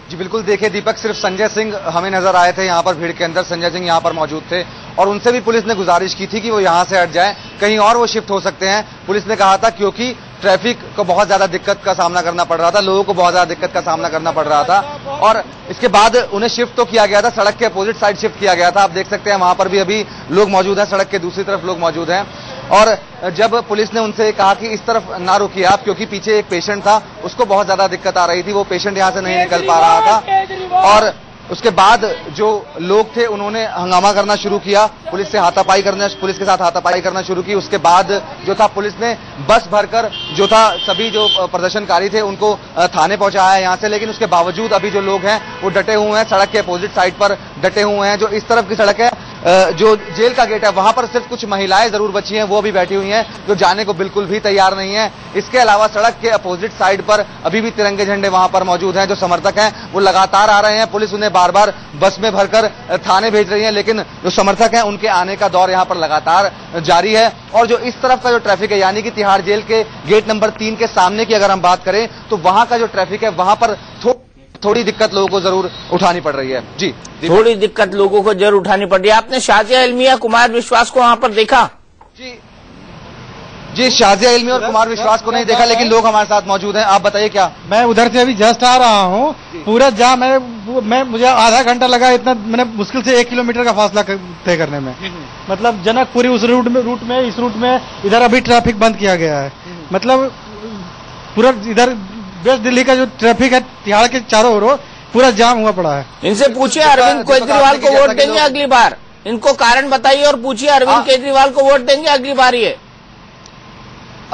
जी बिल्कुल, देखिए दीपक, सिर्फ संजय सिंह हमें नजर आए थे यहाँ पर भीड़ के अंदर। संजय सिंह यहाँ पर मौजूद थे और उनसे भी पुलिस ने गुजारिश की थी कि वो यहाँ से हट जाएं, कहीं और वो शिफ्ट हो सकते हैं। पुलिस ने कहा था क्योंकि ट्रैफिक को बहुत ज्यादा दिक्कत का सामना करना पड़ रहा था, लोगों को बहुत ज्यादा दिक्कत का सामना करना पड़ रहा था और इसके बाद उन्हें शिफ्ट तो किया गया था, सड़क के अपोजिट साइड शिफ्ट किया गया था। आप देख सकते हैं वहां पर भी अभी लोग मौजूद हैं, सड़क के दूसरी तरफ लोग मौजूद हैं। और जब पुलिस ने उनसे कहा कि इस तरफ ना रुकिए आप, क्योंकि पीछे एक पेशेंट था, उसको बहुत ज्यादा दिक्कत आ रही थी, वो पेशेंट यहाँ से नहीं निकल पा रहा था। और उसके बाद जो लोग थे उन्होंने हंगामा करना शुरू किया, पुलिस से हाथापाई करना, पुलिस के साथ हाथापाई करना शुरू की। उसके बाद जो था पुलिस ने बस भरकर जो था सभी जो प्रदर्शनकारी थे उनको थाने पहुंचाया यहाँ से। लेकिन उसके बावजूद अभी जो लोग हैं वो डटे हुए हैं, सड़क के अपोजिट साइड पर डटे हुए हैं। जो इस तरफ की सड़क है, जो जेल का गेट है, वहां पर सिर्फ कुछ महिलाएं जरूर बची हैं, वो भी बैठी हुई हैं, जो जाने को बिल्कुल भी तैयार नहीं है। इसके अलावा सड़क के अपोजिट साइड पर अभी भी तिरंगे झंडे वहां पर मौजूद हैं। जो समर्थक हैं वो लगातार आ रहे हैं, पुलिस उन्हें बार बार बस में भरकर थाने भेज रही है, लेकिन जो समर्थक हैं उनके आने का दौर यहाँ पर लगातार जारी है। और जो इस तरफ का जो ट्रैफिक है, यानी कि तिहाड़ जेल के गेट नंबर 3 के सामने की अगर हम बात करें तो वहां का जो ट्रैफिक है, वहां पर थोड़ी दिक्कत लोगों को जरूर उठानी पड़ रही है। जी, थोड़ी दिक्कत लोगों को जरूर उठानी पड़ रही है। आपने शाजिया इल्मिया, कुमार विश्वास को वहां पर देखा? जी, शाजिया इल्मी और कुमार विश्वास को नहीं देखा, लेकिन लोग हमारे साथ मौजूद हैं। आप बताइए क्या? मैं उधर से अभी जस्ट आ रहा हूँ, पूरा जाम है, मुझे आधा घंटा लगा, इतना मैंने मुश्किल से 1 किलोमीटर का फासला तय करने में। मतलब जनकपुरी उस रूट में इस रूट में इधर अभी ट्रैफिक बंद किया गया है। मतलब पूरा इधर वेस्ट दिल्ली का जो ट्रैफिक है तिहाड़ के चारों ओर पूरा जाम हुआ पड़ा है। इनसे पूछिए अरविंद केजरीवाल को वोट देंगे अगली बार? इनको कारण बताइए और पूछिए अरविंद केजरीवाल को वोट देंगे अगली बार? ये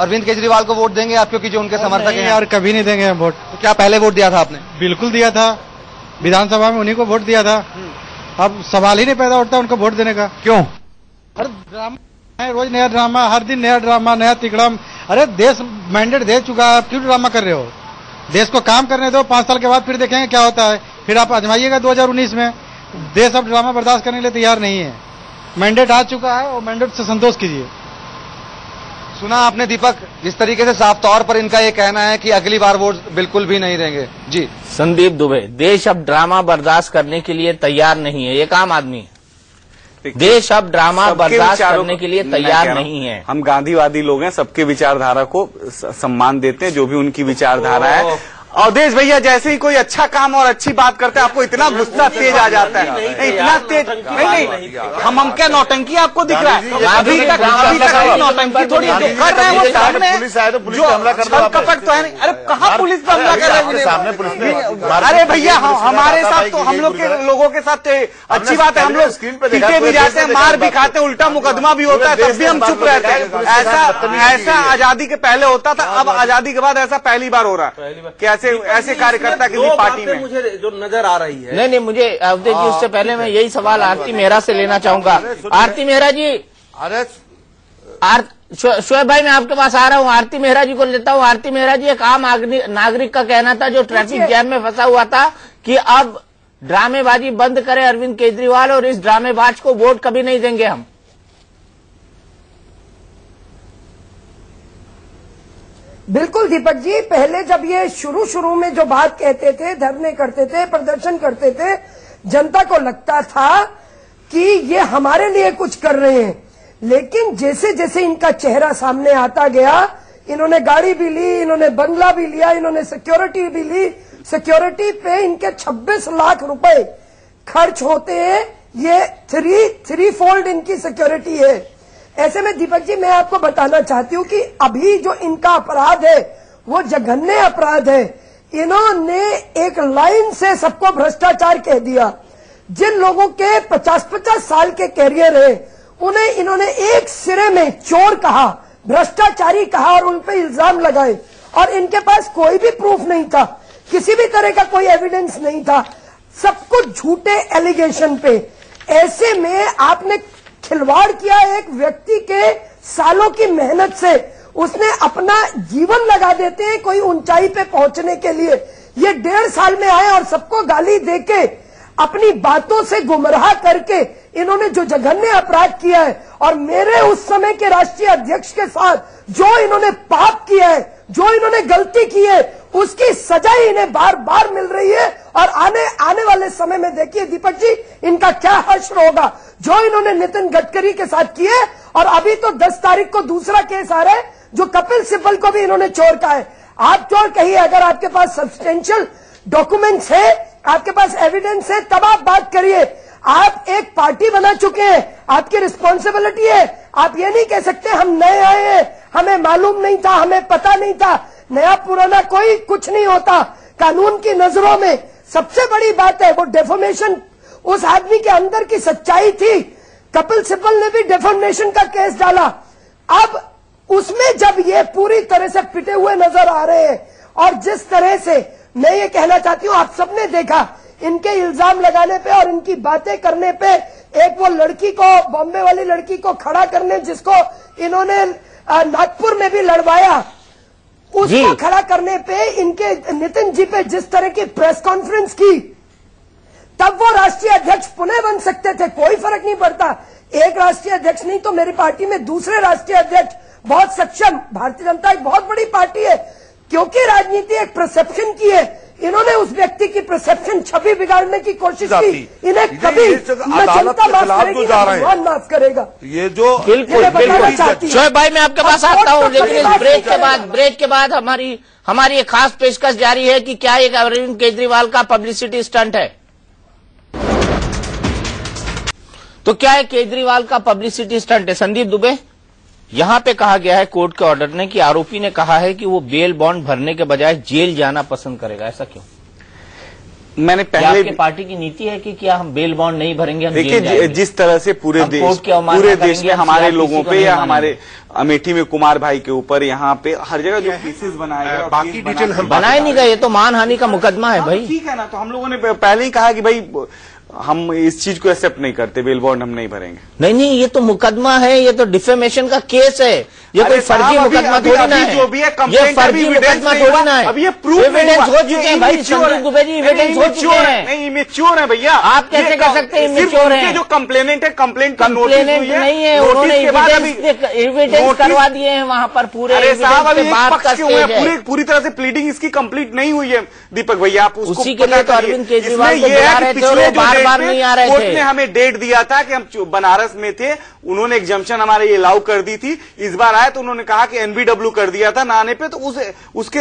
अरविंद केजरीवाल को वोट देंगे आप, क्योंकि जो उनके समर्थक हैं? यार कभी नहीं देंगे हम वोट। तो क्या पहले वोट दिया था आपने? बिल्कुल दिया था, विधानसभा में उन्हीं को वोट दिया था। अब सवाल ही नहीं पैदा उठता उनको वोट देने का। क्यों? हर ड्रामा है, रोज नया ड्रामा, हर दिन नया ड्रामा, नया तिकड़म। अरे देश मैंडेट दे चुका है, क्यों ड्रामा कर रहे हो? देश को काम करने दो, 5 साल के बाद फिर देखेंगे क्या होता है, फिर आप आजमाइएगा 2019 में। देश अब ड्रामा बर्दाश्त करने के लिए तैयार नहीं है। मैंडेट आ चुका है और मैंडेट से संतोष कीजिए। सुना आपने दीपक, जिस तरीके से साफ तौर पर इनका ये कहना है कि अगली बार वोट बिल्कुल भी नहीं देंगे। जी, संदीप दुबे, देश अब ड्रामा बर्दाश्त करने के लिए तैयार नहीं है, एक आम आदमी है। देश अब ड्रामा बर्दाश्त करने के लिए तैयार नहीं है। हम गांधीवादी लोग हैं, सबके विचारधारा को सम्मान देते हैं, जो भी उनकी विचारधारा है। अवधेश भैया जैसे ही कोई अच्छा काम और अच्छी बात करते हैं, आपको इतना गुस्सा तेज आ जाता है। नहीं, इतना तेज नहीं, हम क्या नौटंकी आपको दिख रहा है? अभी तक नौटंकी थोड़ी जो कर रहे हैं वो सामने जो कपट तो है नहीं। अरे कहाँ पुलिस पर हमला कर रहे हैं? अरे भैया हमारे साथ तो, हम लोग के लोगों के साथ अच्छी बात है, हम लोग पीटे भी जाते हैं, मार भी खाते हैं, उल्टा मुकदमा भी होता है, तब भी हम चुप रहते हैं। ऐसा आजादी के पहले होता था, अब आजादी के बाद ऐसा पहली बार हो रहा है। ऐसे कार्यकर्ता किसी पार्टी में मुझे जो नजर आ रही है। नहीं, मुझे अवधेश जी, उससे पहले मैं यही सवाल आरती मेहरा से लेना चाहूंगा। आरती मेहरा जी, अरे शोएब भाई मैं आपके पास आ रहा हूँ, आरती मेहरा जी को लेता हूँ। आरती मेहरा जी, एक आम नागरिक का कहना था जो ट्रैफिक जैम में फंसा हुआ था कि अब ड्रामेबाजी बंद करे अरविंद केजरीवाल और इस ड्रामेबाज को वोट कभी नहीं देंगे हम। बिल्कुल दीपक जी, पहले जब ये शुरू में जो बात कहते थे, धरने करते थे, प्रदर्शन करते थे, जनता को लगता था कि ये हमारे लिए कुछ कर रहे हैं। लेकिन जैसे जैसे इनका चेहरा सामने आता गया, इन्होंने गाड़ी भी ली, इन्होंने बंगला भी लिया, इन्होंने सिक्योरिटी भी ली। सिक्योरिटी पे इनके 26 लाख रुपए खर्च होते हैं। ये थ्री फोल्ड इनकी सिक्योरिटी है। ऐसे में दीपक जी, मैं आपको बताना चाहती हूँ कि अभी जो इनका अपराध है वो जघन्य अपराध है। इन्होंने एक लाइन से सबको भ्रष्टाचार कह दिया। जिन लोगों के 50-50 साल के कैरियर है, उन्हें इन्होंने एक सिरे में चोर कहा, भ्रष्टाचारी कहा और उन पे इल्जाम लगाए, और इनके पास कोई भी प्रूफ नहीं था, किसी भी तरह का कोई एविडेंस नहीं था, सब कुछ झूठे एलिगेशन पे। ऐसे में आपने खिलवाड़ किया एक व्यक्ति के सालों की मेहनत से। उसने अपना जीवन लगा देते हैं कोई ऊंचाई पे पहुंचने के लिए। ये 1.5 साल में आए और सबको गाली देके अपनी बातों से गुमराह करके इन्होंने जो जघन्य अपराध किया है, और मेरे उस समय के राष्ट्रीय अध्यक्ष के साथ जो इन्होंने पाप किया है, जो इन्होंने गलती की है, उसकी सजा ही इन्हें बार बार मिल रही है। और आने वाले समय में देखिए दीपक जी, इनका क्या हश्र होगा जो इन्होंने नितिन गडकरी के साथ किए। और अभी तो 10 तारीख को दूसरा केस आ रहा है जो कपिल सिब्बल को भी इन्होंने चोर कहा है। आप चोर कहिए, अगर आपके पास सब्सटेंशियल डॉक्यूमेंट्स है, आपके पास एविडेंस है, तब आप बात करिए। आप एक पार्टी बना चुके हैं, आपकी रिस्पॉन्सिबिलिटी है। आप ये नहीं कह सकते हम नए आए हैं, हमें मालूम नहीं था, हमें पता नहीं था। नया पुराना कोई कुछ नहीं होता। कानून की नजरों में सबसे बड़ी बात है वो डेफोमेशन, उस आदमी के अंदर की सच्चाई थी। कपिल सिब्बल ने भी डेफोमेशन का केस डाला। अब उसमें जब ये पूरी तरह से पिटे हुए नजर आ रहे हैं, और जिस तरह से मैं ये कहना चाहती हूँ, आप सबने देखा इनके इल्जाम लगाने पे और इनकी बातें करने पे, एक वो लड़की को, बॉम्बे वाली लड़की को खड़ा करने, जिसको इन्होंने नागपुर में भी लड़वाया, उसको खड़ा करने पे इनके नितिन जी पे जिस तरह की प्रेस कॉन्फ्रेंस की, तब वो राष्ट्रीय अध्यक्ष पुनः बन सकते थे, कोई फर्क नहीं पड़ता। एक राष्ट्रीय अध्यक्ष नहीं तो मेरी पार्टी में दूसरे राष्ट्रीय अध्यक्ष बहुत सक्षम। भारतीय जनता एक बहुत बड़ी पार्टी है, क्योंकि राजनीति एक परसेप्शन की है। इन्होंने उस व्यक्ति की परसेप्शन, छवि बिगाड़ने की कोशिश की। इन्हें कभी न जनता माफ करेगी न भगवान माफ करेगा। ये जो बिल्कुल शोएब भाई, मैं आपके पास आता हूँ, लेकिन इस ब्रेक के बाद हमारी एक खास पेशकश जारी है कि क्या एक अरविंद केजरीवाल का पब्लिसिटी स्टंट है। तो क्या है केजरीवाल का पब्लिसिटी स्टंट है? संदीप दुबे, यहां पे कहा गया है कोर्ट के ऑर्डर ने कि आरोपी ने कहा है कि वो बेल बॉन्ड भरने के बजाय जेल जाना पसंद करेगा। ऐसा क्यों? मैंने पहले आपकी पार्टी की नीति है कि क्या हम बेल बॉन्ड नहीं भरेंगे, हम देखिए जिस तरह से पूरे देश में हमारे लोगों पे या हमारे अमेठी में कुमार भाई के ऊपर, यहाँ पे हर जगह जो केसेस बनाए गए, बाकी डिटेल हम बनाए नहीं गए, ये तो मानहानि का मुकदमा है भाई। ठीक है ना, तो हम लोगों ने पहले ही कहा कि भाई हम इस चीज को एक्सेप्ट नहीं करते, बेल बॉन्ड हम नहीं भरेंगे। नहीं, ये तो मुकदमा है, ये तो डिफेमेशन का केस है, ये कोई फर्जी मुकदमा थोड़ी ना है, ये फर्जी मुकदमा थोड़ी ना है। अब ये प्रूफ एविडेंस हो चुके हैं भाई, संदीप दुबे जी, एविडेंस हो चुके हैं। नहीं, इमेच्योर है भैया, आप कैसे कर सकते हैं इमेच्योर है? जो कंप्लेनेंट है, कंप्लेंट नहीं है, उन्होंने एविडेंस करवा दिए हैं वहां पर पूरे। अरे साहब, अभी पूरी तरह से प्लीडिंग इसकी कंप्लीट नहीं हुई है दीपक भैया, आप उसको उसी के लिए तो अरविंद केजरीवाल को बुला रहे थे, बार नहीं आ रहे थे। कोर्ट ने हमें डेट दिया था कि हम बनारस में थे, उन्होंने एग्जम्पशन हमारे ये अलाउ कर दी थी। इस बार आए तो उन्होंने कहा कि एनबीडब्ल्यू कर दिया था ना आने पे, तो उसके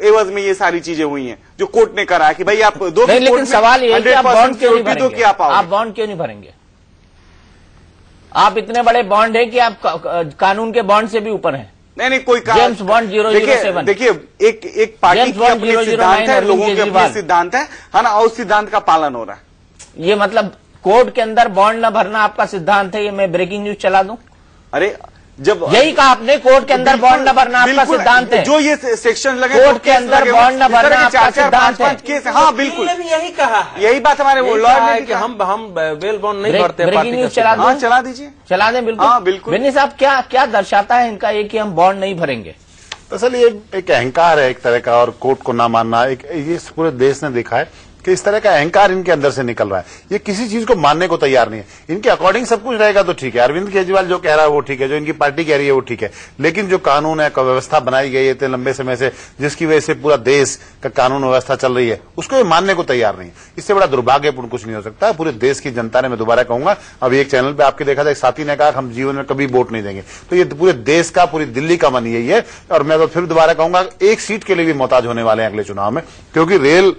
एवज में ये सारी चीजें हुई हैं जो कोर्ट ने करा कि भाई आप दो। लेकिन सवाल ये है कि आप बॉन्ड क्यों नहीं भरेंगे? आप बॉन्ड क्यों नहीं भरेंगे? आप इतने बड़े बॉन्ड है कि आप कानून के बॉन्ड से भी ऊपर हैं। नहीं, कोई जेम्स बॉन्ड 007। देखिए, एक पार्टी की अपनी सिद्धांत है, लोगों के अपने सिद्धांत है ना, और उस सिद्धांत का पालन हो रहा है। ये मतलब कोर्ट के अंदर बॉन्ड न भरना आपका सिद्धांत है? ये मैं ब्रेकिंग न्यूज चला दूं? अरे जब यही कहा आपने, कोर्ट के अंदर बॉन्ड न भरना आपका सिद्धांत है। जो ये सेक्शन लगे, कोर्ट के अंदर बॉन्ड न भरना आपका सिद्धांत है। केस, हाँ बिल्कुल, यही कहा है, यही बात हमारे वो लॉयर ने कि हम बेल बॉन्ड नहीं भरते। ब्रेकिंग न्यूज चला दूं? चला दीजिए, चला दें। बिल्कुल, हाँ बिल्कुल। बेनी साहब, क्या दर्शाता है इनका ये कि हम बॉन्ड नहीं भरेंगे? दरअसल ये एक अहंकार है एक तरह का, और कोर्ट को ना मानना, ये पूरे देश ने देखा है कि इस तरह का अहंकार इनके अंदर से निकल रहा है। ये किसी चीज को मानने को तैयार नहीं है। इनके अकॉर्डिंग सब कुछ रहेगा तो ठीक है, अरविंद केजरीवाल जो कह रहा है वो ठीक है, जो इनकी पार्टी कह रही है वो ठीक है, लेकिन जो कानून है, व्यवस्था बनाई गई है इतने लंबे समय से, जिसकी वजह से पूरा देश का कानून व्यवस्था चल रही है, उसको ये मानने को तैयार नहीं है। इससे बड़ा दुर्भाग्यपूर्ण कुछ नहीं हो सकता। पूरे देश की जनता ने, मैं दोबारा कहूंगा, अभी एक चैनल पे आपके देखा था, एक साथी ने कहा हम जीवन में कभी वोट नहीं देंगे, तो ये पूरे देश का, पूरी दिल्ली का मन यही है। और मैं तो फिर दोबारा कहूंगा, एक सीट के लिए भी मोहताज होने वाले हैं अगले चुनाव में, क्योंकि रेल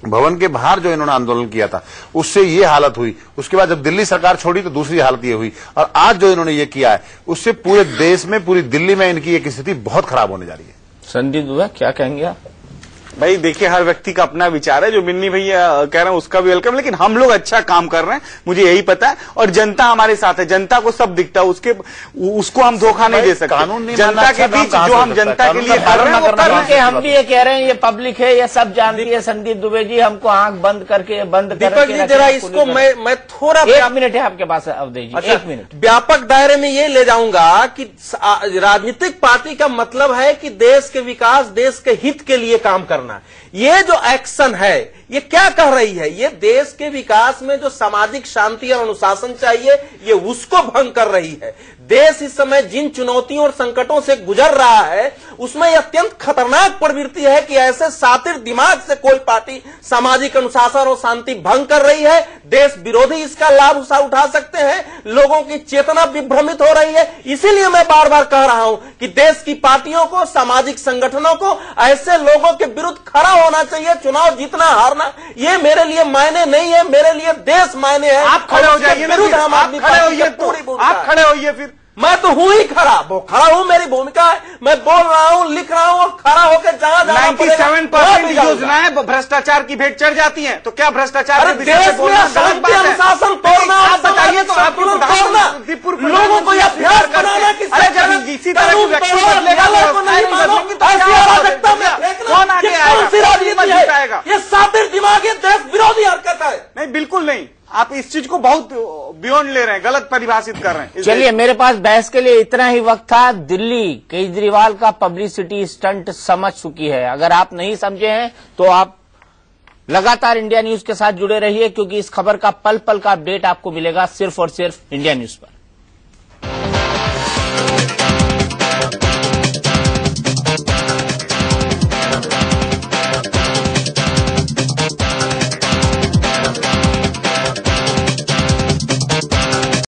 भवन के बाहर जो इन्होंने आंदोलन किया था उससे ये हालत हुई। उसके बाद जब दिल्ली सरकार छोड़ी तो दूसरी हालत ये हुई, और आज जो इन्होंने ये किया है उससे पूरे देश में, पूरी दिल्ली में इनकी एक स्थिति बहुत खराब होने जा रही है। संदीप दुबे, क्या कहेंगे आप? भाई देखिए, हर व्यक्ति का अपना विचार है। जो मिन्नी भैया कह रहे हैं उसका भी वेलकम, लेकिन हम लोग अच्छा काम कर रहे हैं, मुझे यही पता है। और जनता हमारे साथ है, जनता को सब दिखता है, उसको हम धोखा नहीं दे सकते। जनता के बीच जो हम जनता के लिए कर रहे हैं वो कर रहे हैं। हम भी ये कह रहे हैं, ये पब्लिक है, ये सब जानती है। संदीप दुबे जी हमको आंख बंद करके दीपक जी जरा इसको मैं थोड़ा 1 मिनट है आपके पास अवधेश जी, 1 मिनट। व्यापक दायरे में ये ले जाऊंगा कि राजनीतिक पार्टी का मतलब है कि देश के विकास, देश के हित के लिए काम करना। ये जो एक्शन है ये क्या कह रही है? ये देश के विकास में जो सामाजिक शांति और अनुशासन चाहिए ये उसको भंग कर रही है। देश इस समय जिन चुनौतियों और संकटों से गुजर रहा है उसमें यह अत्यंत खतरनाक प्रवृत्ति है कि ऐसे सातिर दिमाग से कोई पार्टी सामाजिक अनुशासन और शांति भंग कर रही है। देश विरोधी इसका लाभ उठा सकते हैं, लोगों की चेतना विभ्रमित हो रही है। इसीलिए मैं बार बार कह रहा हूं कि देश की पार्टियों को, सामाजिक संगठनों को ऐसे लोगों के विरुद्ध खड़ा होना चाहिए। चुनाव जीतना हारना ये मेरे लिए मायने नहीं है, मेरे लिए देश मायने है। आप खड़े हो जाइए, आप खड़े होइए फिर। मैं तो हूं ही खड़ा हूं, मेरी भूमिका है, मैं बोल रहा हूं, लिख रहा हूं और खड़ा होकर जहां 97% योजनाएं भ्रष्टाचार की भेंट चढ़ जाती हैं। तो क्या भ्रष्टाचार देश में शांति अनुशासन तोड़ना, आप बताइए तो तोड़ना, लोगों को यह अभ्यास बनाना कि इसी तरह की कौन आगे आएगा? ये सातिर दिमागी देश विरोधी हरकत है। नहीं, बिल्कुल नहीं। आप इस चीज को बहुत बियॉन्ड ले रहे हैं, गलत परिभाषित कर रहे हैं। चलिए, मेरे पास बहस के लिए इतना ही वक्त था। दिल्ली केजरीवाल का पब्लिसिटी स्टंट समझ चुकी है। अगर आप नहीं समझे हैं तो आप लगातार इंडिया न्यूज के साथ जुड़े रहिए, क्योंकि इस खबर का पल पल का अपडेट आपको मिलेगा सिर्फ और सिर्फ इंडिया न्यूज पर।